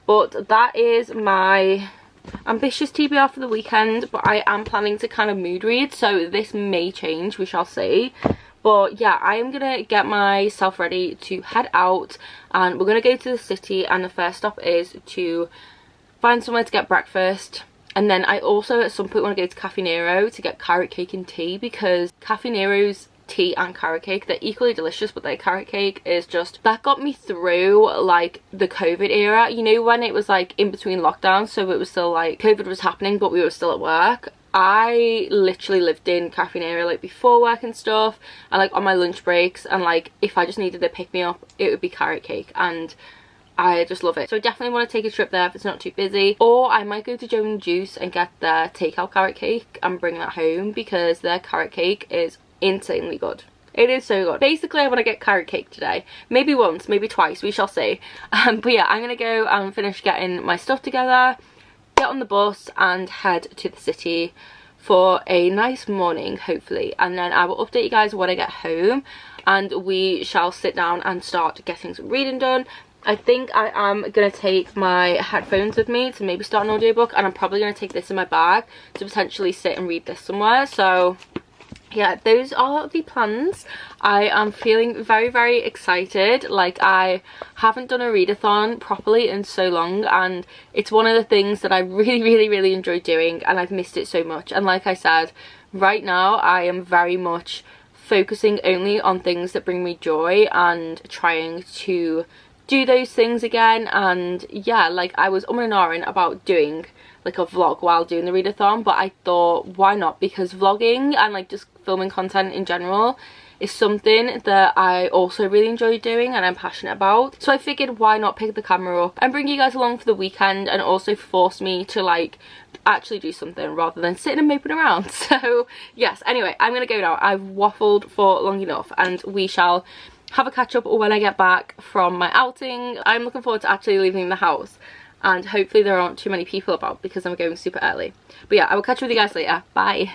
B: but that is my ambitious TBR for the weekend. But I am planning to kind of mood read, so this may change, we shall see. But yeah, I am gonna get myself ready to head out, and we're gonna go to the city, and the first stop is to find somewhere to get breakfast. And then I also at some point want to go to Caffè Nero to get carrot cake and tea, because Caffè Nero's tea and carrot cake, they're equally delicious, but their carrot cake is just, that got me through like the COVID era, you know, when it was like in between lockdowns, so it was still like COVID was happening but we were still at work. I literally lived in Caffè Nero like before work and stuff, and like on my lunch breaks, and like if I just needed to pick me up, it would be carrot cake, and I just love it. So I definitely want to take a trip there if it's not too busy, or I might go to Joan Juice and get their takeout carrot cake and bring that home, because their carrot cake is insanely good. It is so good. Basically, I want to get carrot cake today. Maybe once, maybe twice, we shall see. But yeah, I'm gonna go and finish getting my stuff together, get on the bus and head to the city for a nice morning, hopefully, and then I will update you guys when I get home, and we shall sit down and start getting some reading done. I think I am going to take my headphones with me to maybe start an audiobook, and I'm probably going to take this in my bag to potentially sit and read this somewhere. So yeah, those are the plans. I am feeling very excited. Like, I haven't done a readathon properly in so long, and it's one of the things that I really enjoy doing, and I've missed it so much. And like I said, right now I am very much focusing only on things that bring me joy and trying to do those things again. And yeah, like, I was and ahhing about doing like a vlog while doing the readathon, but I thought, why not? Because vlogging and like just filming content in general is something that I also really enjoy doing and I'm passionate about. So I figured, why not pick the camera up and bring you guys along for the weekend, and also force me to like actually do something rather than sitting and moping around. So yes, anyway, I'm gonna go now. I've waffled for long enough, and we shall have a catch up when I get back from my outing. I'm looking forward to actually leaving the house, and hopefully there aren't too many people about because I'm going super early. But yeah, I will catch up with you guys later. Bye.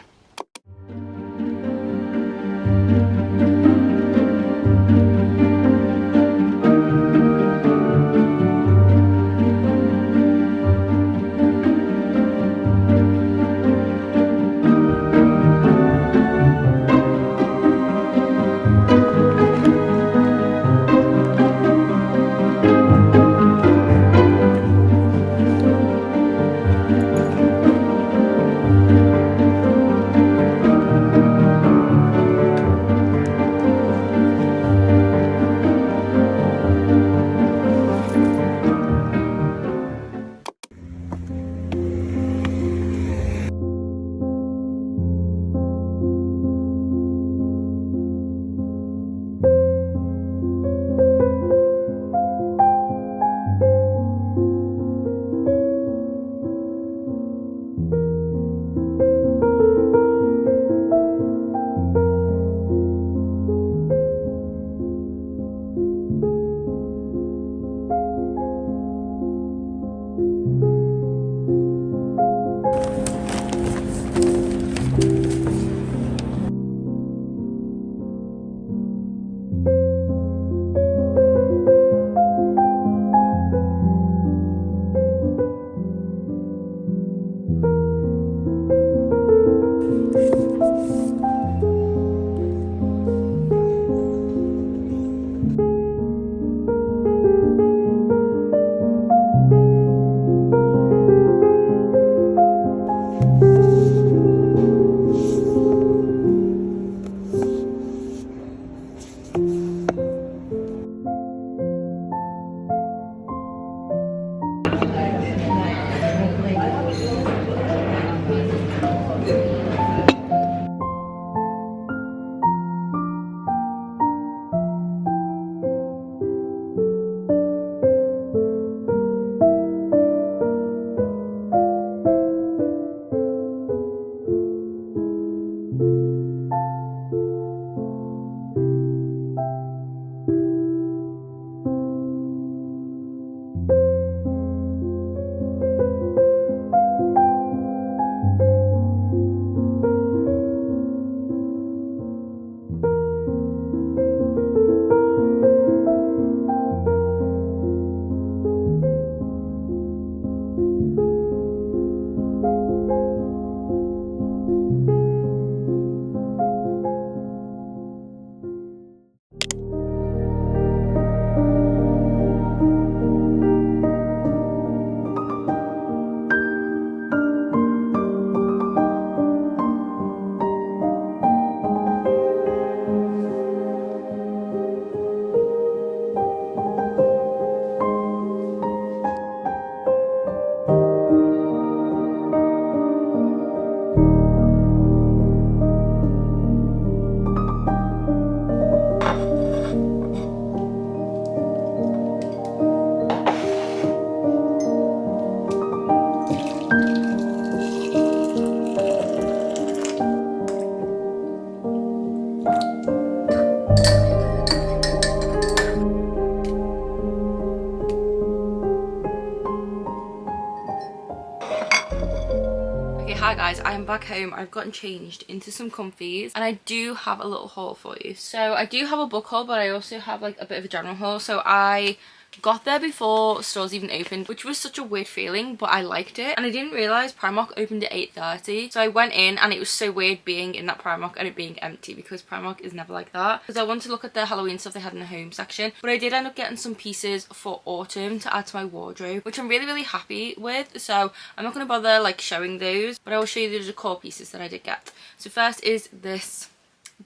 A: Okay, hi guys, I am back home. I've gotten changed into some comfies and I do have a little haul for you. So I do have a book haul, but I also have like a bit of a general haul. So I got there before stores even opened, which was such a weird feeling, but I liked it. And I didn't realise Primark opened at 8:30. So I went in and it was so weird being in that Primark and it being empty, because Primark is never like that. Because I wanted to look at the Halloween stuff they had in the home section. But I did end up getting some pieces for autumn to add to my wardrobe, which I'm really happy with. So I'm not going to bother like showing those, but I will show you the decor pieces that I did get. So first is this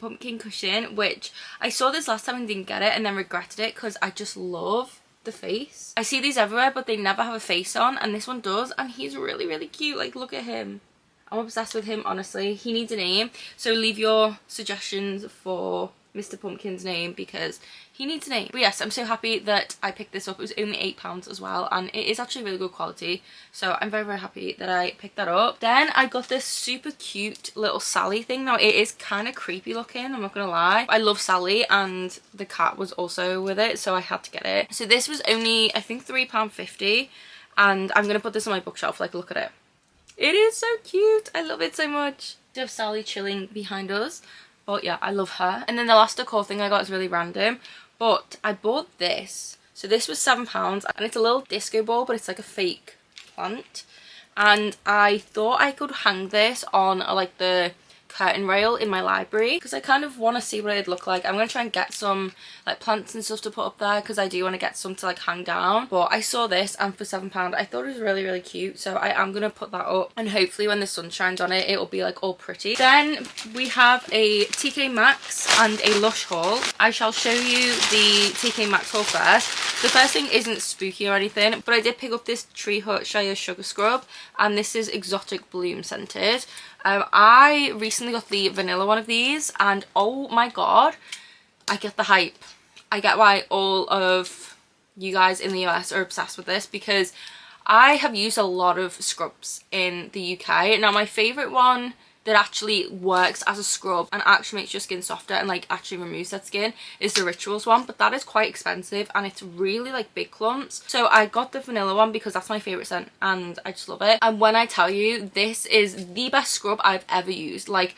A: pumpkin cushion, which I saw this last time and didn't get it and then regretted it because I just love the face. I see these everywhere but they never have a face on, and this one does, and he's really cute. Like, look at him. I'm obsessed with him, honestly. He needs a name, so leave your suggestions for Mr. Pumpkin's name because he needs a name. But yes, I'm so happy that I picked this up. It was only £8 as well, and it is actually really good quality, so I'm very happy that I picked that up. Then I got this super cute little Sally thing. Now it is kind of creepy looking, I'm not gonna lie. I love Sally and the cat was also with it, so I had to get it. So this was only, I think, £3.50, and I'm gonna put this on my bookshelf. Like, look at it. It is so cute. I love it so much. We have Sally chilling behind us. But yeah, I love her. And then the last decor thing I got is really random, but I bought this. So this was £7, and it's a little disco ball, but it's like a fake plant. And I thought I could hang this on like the curtain rail in my library because I kind of want to see what it'd look like. I'm going to try and get some like plants and stuff to put up there because I do want to get some to like hang down. But I saw this, and for £7 I thought it was really cute, so I am going to put that up, and hopefully when the sun shines on it, it will be like all pretty. Then we have a TK Maxx and a Lush haul. I shall show you the TK Maxx haul first. The first thing isn't spooky or anything, but I did pick up this Tree Hut Shea Sugar Scrub, and this is exotic bloom scented. I recently got the vanilla one of these, and oh my god, I get the hype. I get why all of you guys in the US are obsessed with this, because I have used a lot of scrubs in the UK. Now my favourite one that actually works as a scrub and actually makes your skin softer and like actually removes that skin is the Rituals one, but that is quite expensive and it's really like big clumps. So I got the vanilla one because that's my favourite scent and I just love it. And when I tell you, this is the best scrub I've ever used. Like,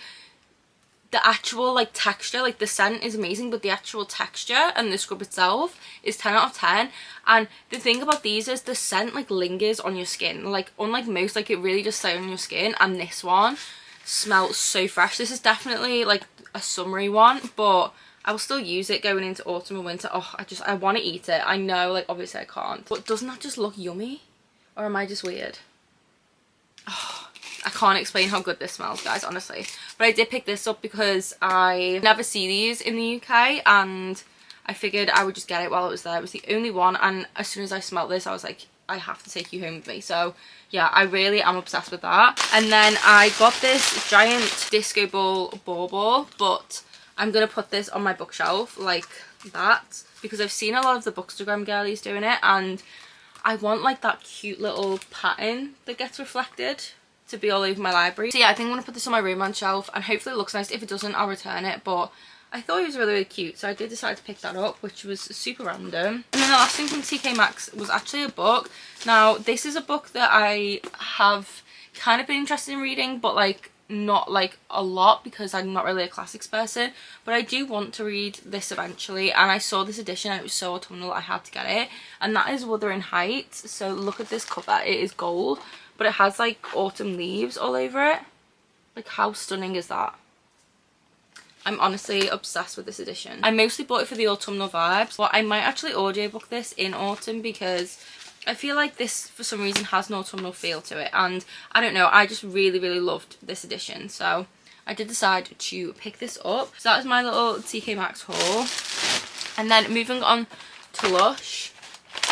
A: the actual like texture, like the scent is amazing, but the actual texture and the scrub itself is 10 out of 10. And the thing about these is the scent like lingers on your skin, like unlike most, like it really just stays on your skin. And this one smells so fresh. This is definitely like a summery one, but I will still use it going into autumn and winter. Oh, I want to eat it. I know, like obviously I can't, but doesn't that just look yummy? Or am I just weird? Oh, I can't explain how good this smells, guys, honestly. But I did pick this up because I never see these in the UK, and I figured I would just get it while it was there. It was the only one, and as soon as I smelled this, I was like, I have to take you home with me. So yeah, I really am obsessed with that. And then I got this giant disco ball, but I'm gonna put this on my bookshelf like that because I've seen a lot of the Bookstagram girlies doing it, and I want like that cute little pattern that gets reflected to be all over my library. So yeah, I think I'm gonna put this on my romance shelf, and hopefully it looks nice. If it doesn't, I'll return it, but I thought it was really cute, so I did decide to pick that up, which was super random. And then the last thing from TK Maxx was actually a book. Now this is a book that I have kind of been interested in reading, but like not like a lot because I'm not really a classics person, but I do want to read this eventually. And I saw this edition and it was so autumnal, I had to get it, and that is Wuthering Heights. So look at this cover, it is gold, but it has like autumn leaves all over it. Like, how stunning is that? I'm honestly obsessed with this edition. I mostly bought it for the autumnal vibes, but I might actually audiobook this in autumn because I feel like this for some reason has an autumnal feel to it, and I don't know, I just really loved this edition, so I did decide to pick this up. So that was my little TK Maxx haul. And then moving on to Lush,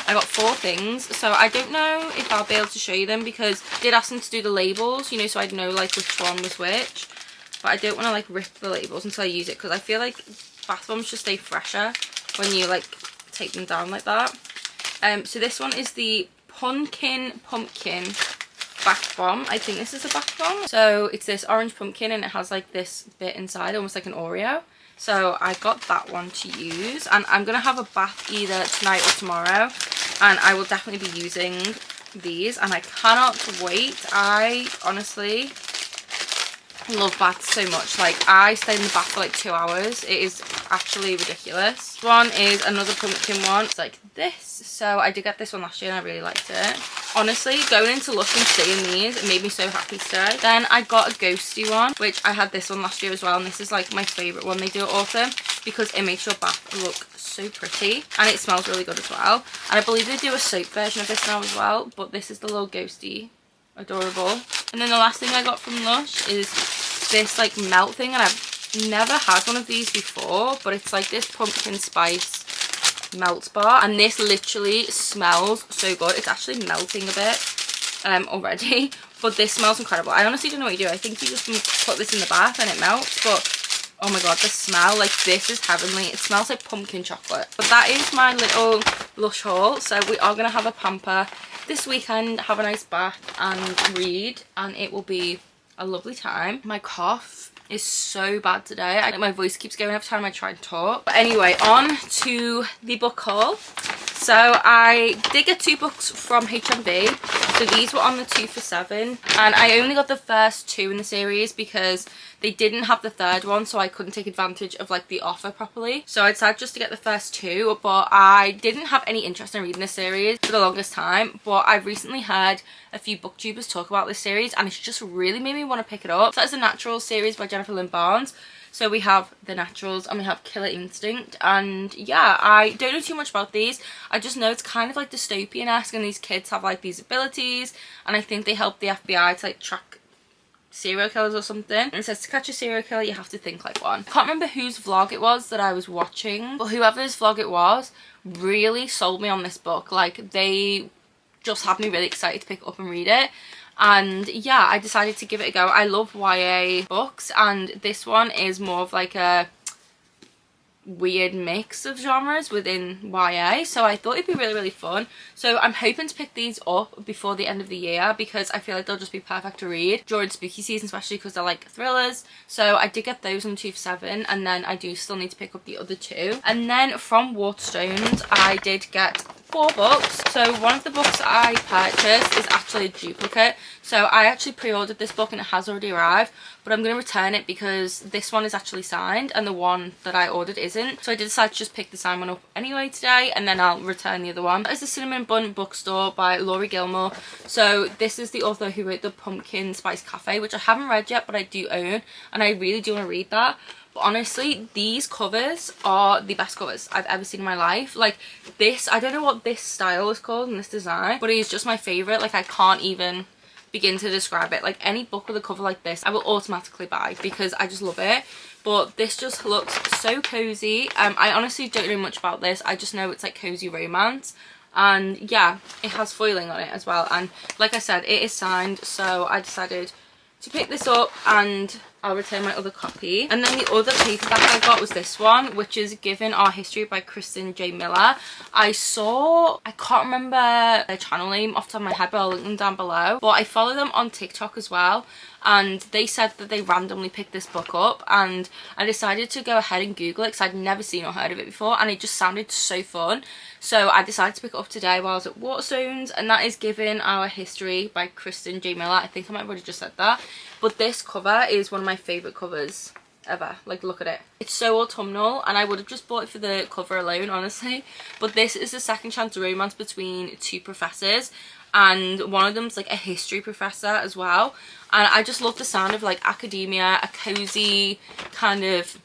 A: I got 4 things, so I don't know if I'll be able to show you them because I did ask them to do the labels, you know, so I'd know like which one was which. But I don't want to like rip the labels until I use it because I feel like bath bombs just stay fresher when you like take them down like that. So this one is the Pumpkin bath bomb. I think this is a bath bomb. So it's this orange pumpkin and it has like this bit inside, almost like an Oreo. So I got that one to use, and I'm going to have a bath either tonight or tomorrow, and I will definitely be using these and I cannot wait. I honestly love baths so much. Like, I stay in the bath for like 2 hours. It is actually ridiculous. This one is another pumpkin one. It's like this. So I did get this one last year and I really liked it. Honestly, going into Lush and seeing these, it made me so happy today. Then I got a ghosty one, which I had this one last year as well, and this is like my favourite one they do at autumn because it makes your bath look so pretty and it smells really good as well. And I believe they do a soap version of this now as well, but this is the little ghosty. Adorable. And then the last thing I got from Lush is this like melt thing, and I've never had one of these before, but it's like this pumpkin spice melt bar, and this literally smells so good. It's actually melting a bit already, but this smells incredible. I honestly don't know what you do. I think you just put this in the bath and it melts, but oh my god, the smell, like, this is heavenly. It smells like pumpkin chocolate. But that is my little Lush haul. So we are going to have a pamper this weekend, have a nice bath and read, and it will be a lovely time. My cough is so bad today. My voice keeps going every time I try and talk. But anyway, on to the book haul. So I did get 2 books from HMV. So these were on the 2 for $7, and I only got the first 2 in the series because they didn't have the third one, so I couldn't take advantage of like the offer properly. So I decided just to get the first 2, but I didn't have any interest in reading this series for the longest time. But I've recently heard a few booktubers talk about this series and it's just really made me want to pick it up. So that's the Naturals series by Jennifer Lynn Barnes. So we have The Naturals and we have Killer Instinct, and yeah, I don't know too much about these. I just know it's kind of like dystopian-esque and these kids have like these abilities, and I think they help the FBI to like track serial killers or something. And it says to catch a serial killer you have to think like one. I can't remember whose vlog it was that I was watching, but whoever's vlog it was really sold me on this book. Like, they just had me really excited to pick it up and read it. And yeah, I decided to give it a go. I love YA books, and this one is more of like a weird mix of genres within YA, so I thought it'd be really, really fun. So I'm hoping to pick these up before the end of the year because I feel like they'll just be perfect to read during spooky season, especially because they're like thrillers. So I did get those on 2 for $7, and then I do still need to pick up the other 2. And then from Waterstones I did get 4 books. So one of the books I purchased is actually a duplicate. So I actually pre-ordered this book and it has already arrived, but I'm going to return it because this one is actually signed and the one that I ordered isn't. So I did decide to just pick the signed one up anyway today, and then I'll return the other one. That is The Cinnamon Bun Bookstore by Laurie Gilmore. So this is the author who wrote The Pumpkin Spice Cafe, which I haven't read yet but I do own, and I really do want to read that. But honestly, these covers are the best covers I've ever seen in my life. Like this, I don't know what this style is called and this design, but it is just my favourite. Like, I can't even begin to describe it. Like, any book with a cover like this I will automatically buy because I just love it. But this just looks so cozy. I honestly don't know much about this. I just know it's like cozy romance, and yeah, it has foiling on it as well. And like I said, it is signed, so I decided to pick this up and I'll return my other copy. And then the other paperback I got was this one, which is Given Our History by Kristen J. Miller. I can't remember their channel name off the top of my head, but I'll link them down below. But I follow them on TikTok as well, and they said that they randomly picked this book up, and I decided to go ahead and Google it because I'd never seen or heard of it before, and it just sounded so fun. So I decided to pick it up today while I was at Waterstones, and that is Given Our History by Kristen J. Miller. I think I might have already just said that. But this cover is one of my favourite covers ever. Like, look at it. It's so autumnal, and I would have just bought it for the cover alone, honestly. But this is a second chance romance between 2 professors, and one of them's like a history professor as well. And I just love the sound of like academia, a cozy kind of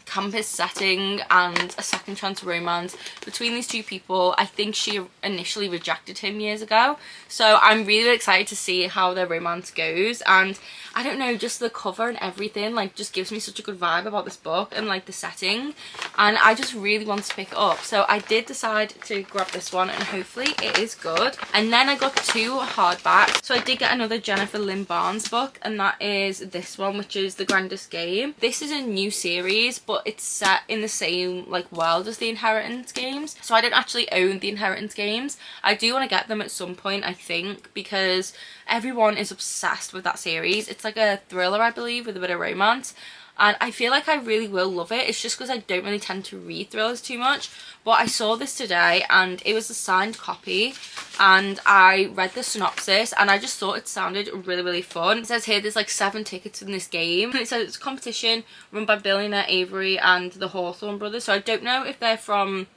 A: campus setting, and a second chance romance between these 2 people. I think she initially rejected him years ago, so I'm really excited to see how their romance goes. And I don't know, just the cover and everything like just gives me such a good vibe about this book and like the setting, and I just really want to pick it up. So I did decide to grab this one, and hopefully it is good. And then I got 2 hardbacks. So I did get another Jennifer Lynn Barnes book, and that is this one, which is The Grandest Game. This is a new series, but it's set in the same like world as the Inheritance games. So I don't actually own the Inheritance games. I do want to get them at some point, I think, because everyone is obsessed with that series. It's like a thriller, I believe, with a bit of romance, and I feel like I really will love it. It's just because I don't really tend to read thrillers too much, but I saw this today and it was a signed copy and I read the synopsis and I just thought it sounded really fun. It says here there's like 7 tickets in this game, and it says it's a competition run by billionaire Avery and the Hawthorne brothers, so I don't know if they're from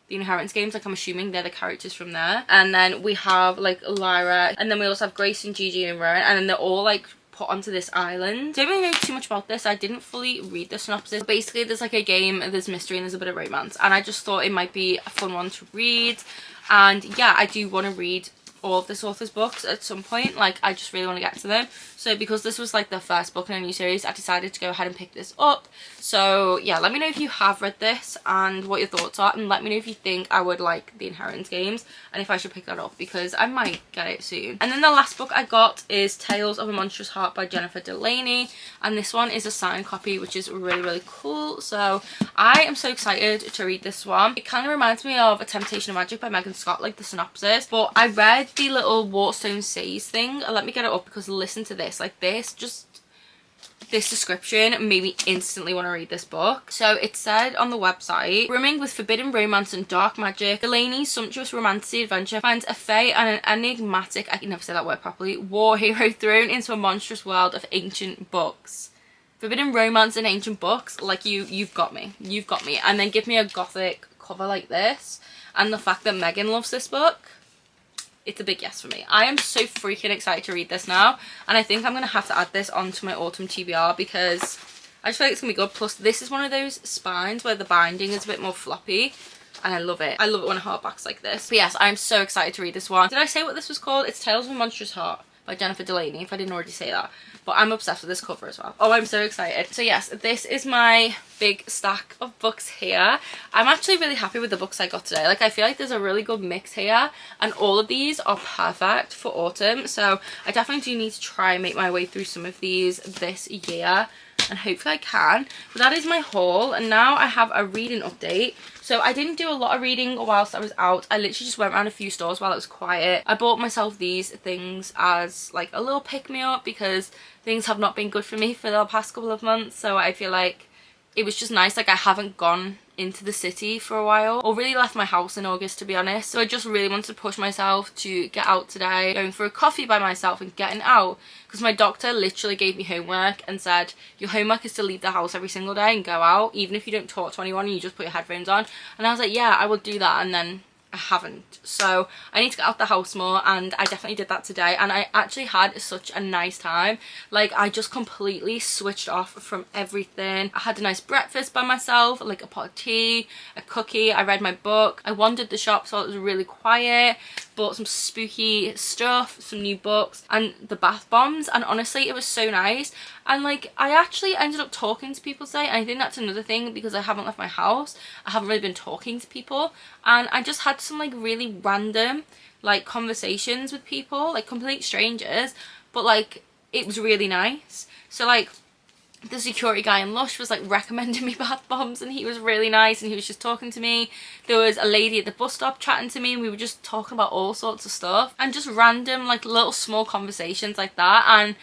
A: the Inheritance games, like I'm assuming they're the characters from there. And then we have like Lyra, and then we also have Grace and Gigi and Rowan, and then they're all like put onto this island. Don't really know too much about this. I didn't fully read the synopsis. But basically there's like a game, there's mystery, and there's a bit of romance, and I just thought it might be a fun one to read. And yeah, I do want to read all of this author's books at some point. Like I just really want to get to them. So because this was like the first book in a new series, I decided to go ahead and pick this up. So yeah, let me know if you have read this and what your thoughts are, and let me know if you think I would like the Inheritance games and if I should pick that up, because I might get it soon. And then the last book I got is Tales of a Monstrous Heart by Jennifer Delaney, and this one is a signed copy, which is really cool. So I am so excited to read this one. It kind of reminds me of A Temptation of Magic by Megan Scott, like the synopsis, but I read the little Waterstone Says thing. Let me get it up, because listen to this. Like this description made me instantly want to read this book. So it said on the website, brimming with forbidden romance and dark magic, Delaney's sumptuous romantic adventure finds a fey and an enigmatic, I can never say that word properly, war hero thrown into a monstrous world of ancient books. Forbidden romance and ancient books, like you've got me. You've got me. And then give me a gothic cover like this, and the fact that Megan loves this book, it's a big yes for me. I am so freaking excited to read this now, and I think I'm going to have to add this onto my autumn TBR because I just feel like it's going to be good. Plus this is one of those spines where the binding is a bit more floppy, and I love it. I love it when a hardback's like this. But yes, I'm so excited to read this one. Did I say what this was called? It's Tales of a Monstrous Heart by Jennifer Delaney, if I didn't already say that. But I'm obsessed with this cover as well. Oh, I'm so excited. So yes, this is my big stack of books here. I'm actually really happy with the books I got today. Like I feel like there's a really good mix here, and all of these are perfect for autumn. So I definitely do need to try and make my way through some of these this year, and hopefully I can. But that is my haul, and now I have a reading update. So I didn't do a lot of reading whilst I was out. I literally just went around a few stores while it was quiet. I bought myself these things as like a little pick-me-up because things have not been good for me for the past couple of months. So I feel like it was just nice. Like I haven't gone into the city for a while, or really left my house in August, to be honest. So I just really wanted to push myself to get out today, going for a coffee by myself and getting out, because my doctor literally gave me homework and said your homework is to leave the house every single day and go out, even if you don't talk to anyone and you just put your headphones on. And I was like, yeah, I will do that, and then I haven't. So I need to get out the house more, and I definitely did that today, and I actually had such a nice time. Like I just completely switched off from everything. I had a nice breakfast by myself, like a pot of tea, a cookie, I read my book, I wandered the shop so it was really quiet, bought some spooky stuff, some new books, and the bath bombs, and honestly it was so nice. And like I actually ended up talking to people today, and I think that's another thing, because I haven't left my house, I haven't really been talking to people, and I just had some like really random like conversations with people, like complete strangers, but like it was really nice. So like the security guy in Lush was like recommending me bath bombs, and he was really nice, and he was just talking to me. There was a lady at the bus stop chatting to me, and we were just talking about all sorts of stuff, and just random like little small conversations like that. And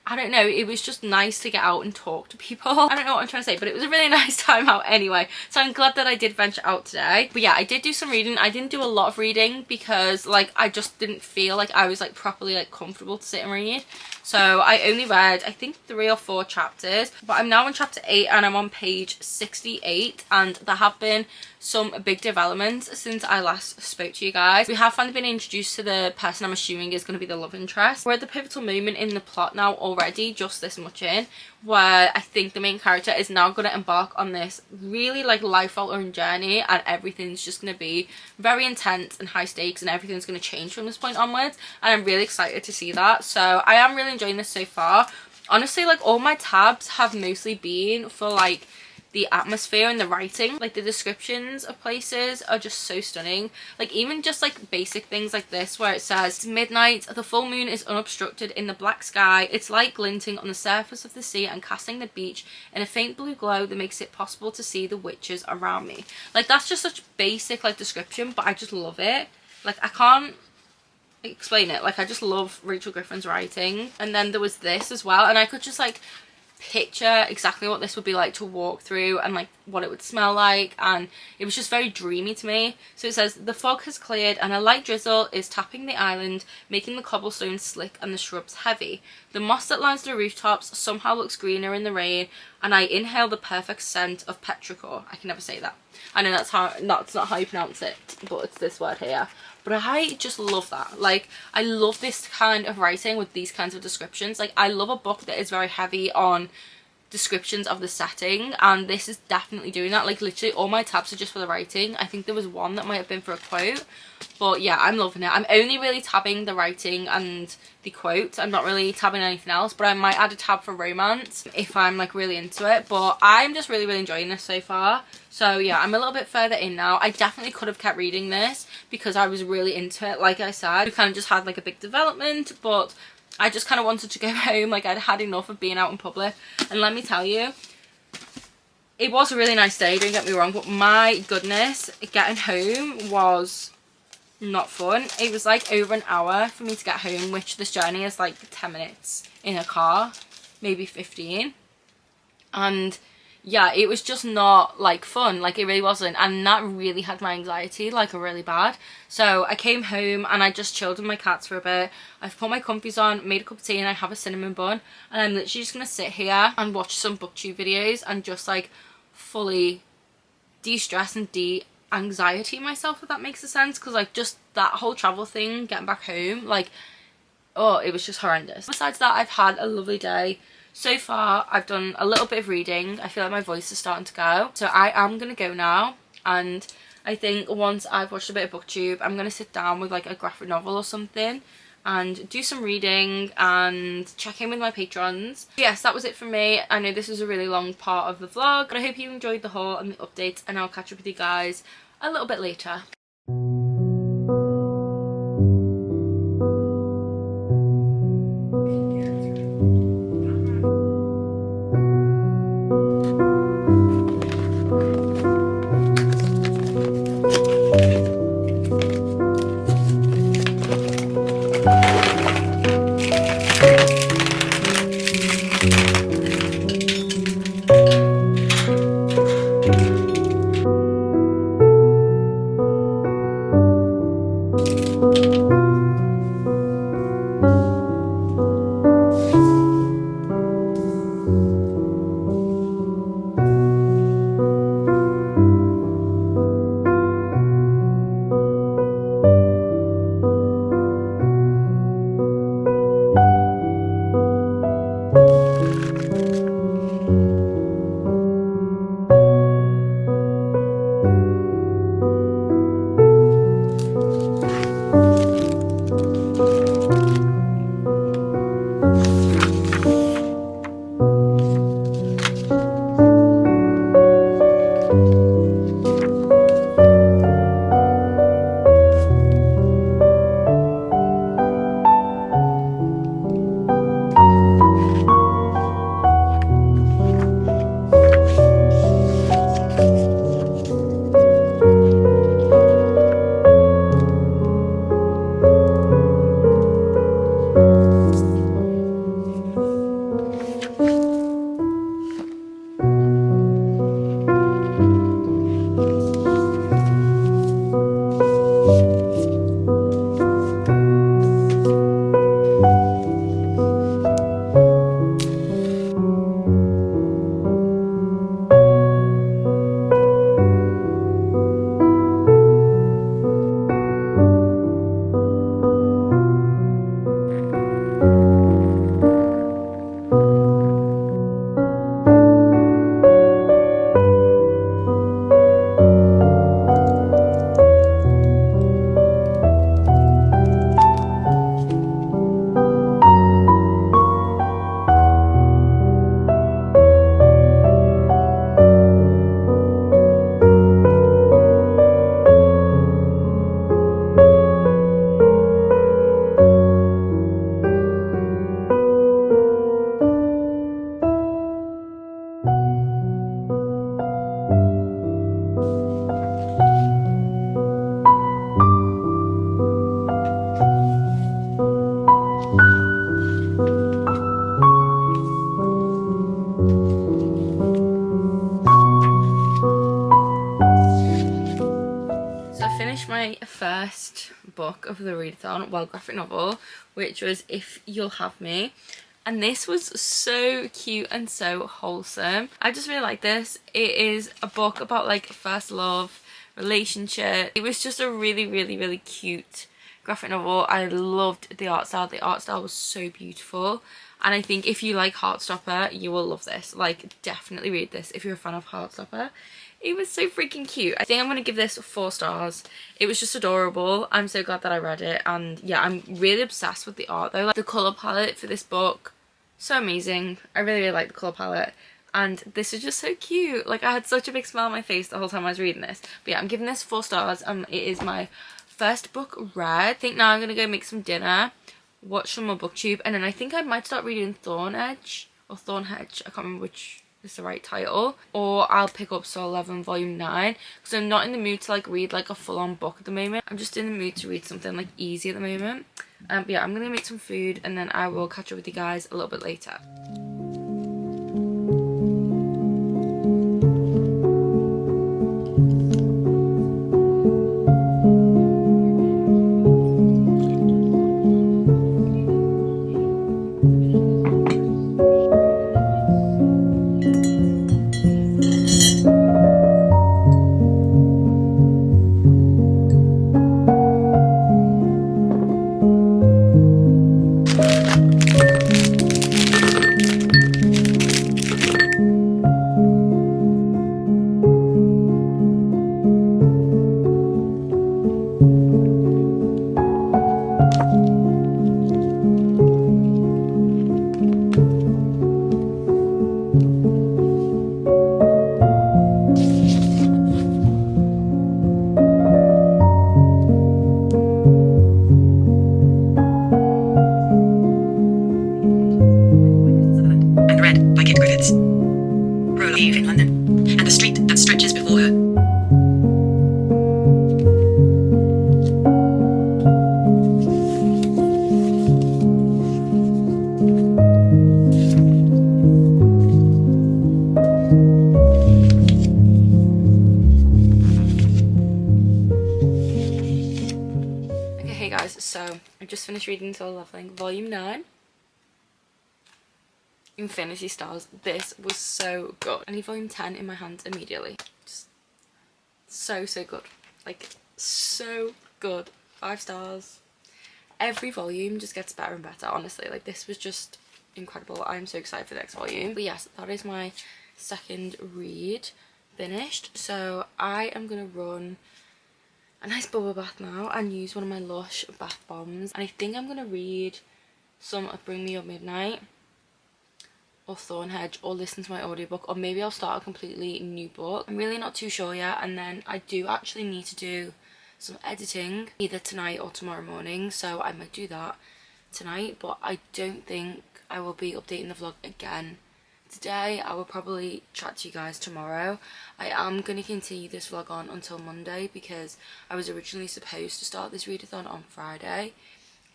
A: I don't know, it was just nice to get out and talk to people. I don't know what I'm trying to say, but it was a really nice time out anyway. So I'm glad that I did venture out today. But yeah, I did do some reading. I didn't do a lot of reading because like I just didn't feel like I was like properly like comfortable to sit and read. So I only read, I think 3 or 4 chapters, but I'm now on chapter 8 and I'm on page 68, and there have been some big developments since I last spoke to you guys. We have finally been introduced to the person I'm assuming is going to be the love interest. We're at the pivotal moment in the plot now already, just this much in, where I think the main character is now going to embark on this really like life-altering journey, and everything's just going to be very intense and high stakes, and everything's going to change from this point onwards, and I'm really excited to see that. So I am really enjoying this so far. Honestly, like all my tabs have mostly been for like the atmosphere and the writing. Like the descriptions of places are just so stunning. Like even just like basic things like this, where it says it's midnight, the full moon is unobstructed in the black sky, its light glinting on the surface of the sea and casting the beach in a faint blue glow that makes it possible to see the witches around me. Like that's just such basic like description, but I just love it. Like I can't explain it. Like I just love Rachel Griffin's writing. And then there was this as well, and I could just like picture exactly what this would be like to walk through and like what it would smell like, and it was just very dreamy to me. So it says, the fog has cleared and a light drizzle is tapping the island, making the cobblestones slick and the shrubs heavy. The moss that lines the rooftops somehow looks greener in the rain, and I inhale the perfect scent of petrichor. I can never say that. I know that's not how you pronounce it, but it's this word here. But I just love that. Like, I love this kind of writing with these kinds of descriptions. Like, I love a book that is very heavy on descriptions of the setting, and this is definitely doing that. Like, literally all my tabs are just for the writing. I think there was one that might have been for a quote, but yeah, I'm loving it. I'm only really tabbing the writing and the quote. I'm not really tabbing anything else, but I might add a tab for romance if I'm like really into it. But I'm just really enjoying this so far. So yeah, I'm a little bit further in now. I definitely could have kept reading this because I was really into it. Like I said, we kind of just had like a big development, but I just kind of wanted to go home. Like, I'd had enough of being out in public. And let me tell you, it was a really nice day, don't get me wrong, but my goodness, getting home was not fun. It was like over an hour for me to get home, which this journey is like 10 minutes in a car, maybe 15. And yeah, it was just not like fun. Like, it really wasn't, and that really had my anxiety like really bad. So I came home and I just chilled with my cats for a bit. I've put my comfies on, made a cup of tea, and I have a cinnamon bun, and I'm literally just gonna sit here and watch some booktube videos and just like fully de-stress and de-anxiety myself, if that makes a sense. Because like, just that whole travel thing, getting back home, like, oh, it was just horrendous. Besides that, I've had a lovely day. So far, I've done a little bit of reading. I feel like my voice is starting to go. So I am going to go now. And I think once I've watched a bit of booktube, I'm going to sit down with like a graphic novel or something and do some reading and check in with my patrons. Yes, that was it for me. I know this is a really long part of the vlog, but I hope you enjoyed the haul and the updates, and I'll catch up with you guys a little bit later. first book of the readathon, well, graphic novel, which was If You'll Have Me. And this was so cute and so wholesome. I just really like this. It is a book about like first love, relationship. It was just a really, really, really cute graphic novel. I loved the art style. The art style was so beautiful. And I think if you like Heartstopper, you will love this. Like, definitely read this if you're a fan of Heartstopper. It was so freaking cute. I think I'm going to give this 4 stars. It was just adorable. I'm so glad that I read it. And yeah, I'm really obsessed with the art though. Like, the colour palette for this book, so amazing. I really, really like the colour palette. And this is just so cute. Like, I had such a big smile on my face the whole time I was reading this. But yeah, I'm giving this 4 stars. It is my first book read. I think now I'm going to go make some dinner, watch some more booktube, and then I think I might start reading Thornhedge. I can't remember which is the right title. Or I'll pick up Soul 11 volume 9, because I'm not in the mood to like read like a full-on book at the moment. I'm just in the mood to read something like easy at the moment. But yeah, I'm gonna make some food and then I will catch up with you guys a little bit later. So I just finished reading Soul 11 volume 9. Infinity Stars. This was so good. I need volume 10 in my hands immediately. Just so good. Like, so good. 5 stars. Every volume just gets better and better, honestly. Like, this was just incredible. I'm so excited for the next volume. But yes, that is my second read finished. So I am gonna run a nice bubble bath now and use one of my Lush bath bombs. And I think I'm gonna read some of Bring Me Up Midnight or Thornhedge, or listen to my audiobook, or maybe I'll start a completely new book. I'm really not too sure yet. And then I do actually need to do some editing either tonight or tomorrow morning, so I might do that tonight, but I don't think I will be updating the vlog again today. I will probably chat to you guys tomorrow. I am going to continue this vlog on until Monday because I was originally supposed to start this readathon on Friday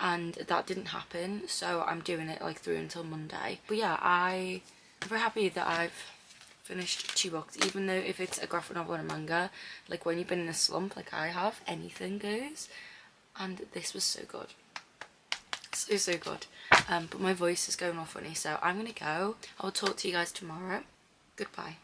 A: and that didn't happen, so I'm doing it like through until Monday. But yeah, I'm very happy that I've finished 2 books, even though if it's a graphic novel and a manga, like when you've been in a slump like I have, anything goes. And this was so good. So good. But my voice is going all funny, so I'm gonna go. I will talk to you guys tomorrow. Goodbye.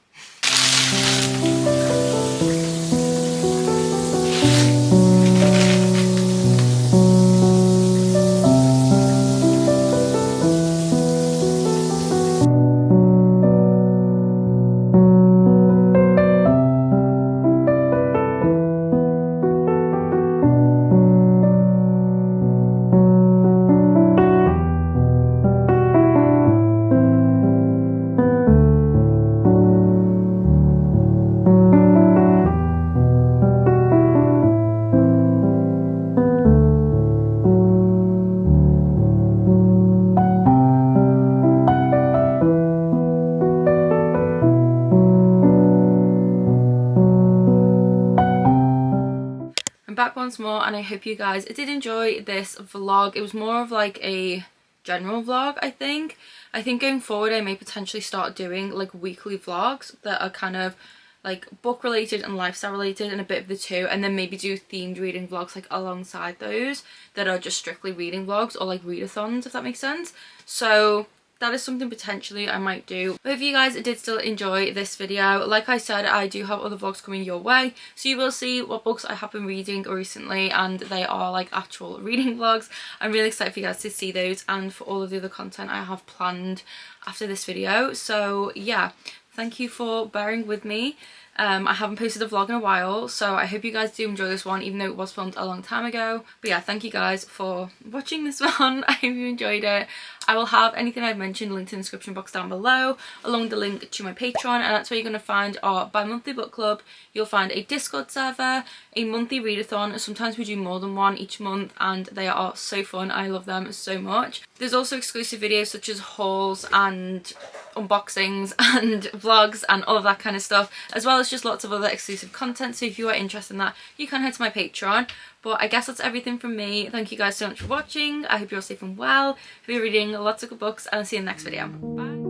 A: Back once more, and I hope you guys did enjoy this vlog. It was more of like a general vlog. I think going forward I may potentially start doing like weekly vlogs that are kind of like book related and lifestyle related and a bit of the two, and then maybe do themed reading vlogs like alongside those that are just strictly reading vlogs, or like readathons, if that makes sense. So that is something potentially I might do. But if you guys did still enjoy this video, like I said, I do have other vlogs coming your way, so you will see what books I have been reading recently, and they are like actual reading vlogs. I'm really excited for you guys to see those and for all of the other content I have planned after this video. So yeah, thank you for bearing with me. I haven't posted a vlog in a while, so I hope you guys do enjoy this one, even though it was filmed a long time ago. But yeah, thank you guys for watching this one. I hope you enjoyed it. I will have anything I've mentioned linked in the description box down below, along with the link to my Patreon, and that's where you're going to find our bi-monthly book club. You'll find a Discord server, a monthly readathon. Sometimes we do more than one each month, and they are so fun. I love them so much. There's also exclusive videos such as hauls and unboxings and vlogs and all of that kind of stuff, as well as just lots of other exclusive content. So if you are interested in that, you can head to my Patreon. But I guess that's everything from me. Thank you guys so much for watching. I hope you're all safe and well. Hope you're reading lots of good books, and I'll see you in the next video. Bye.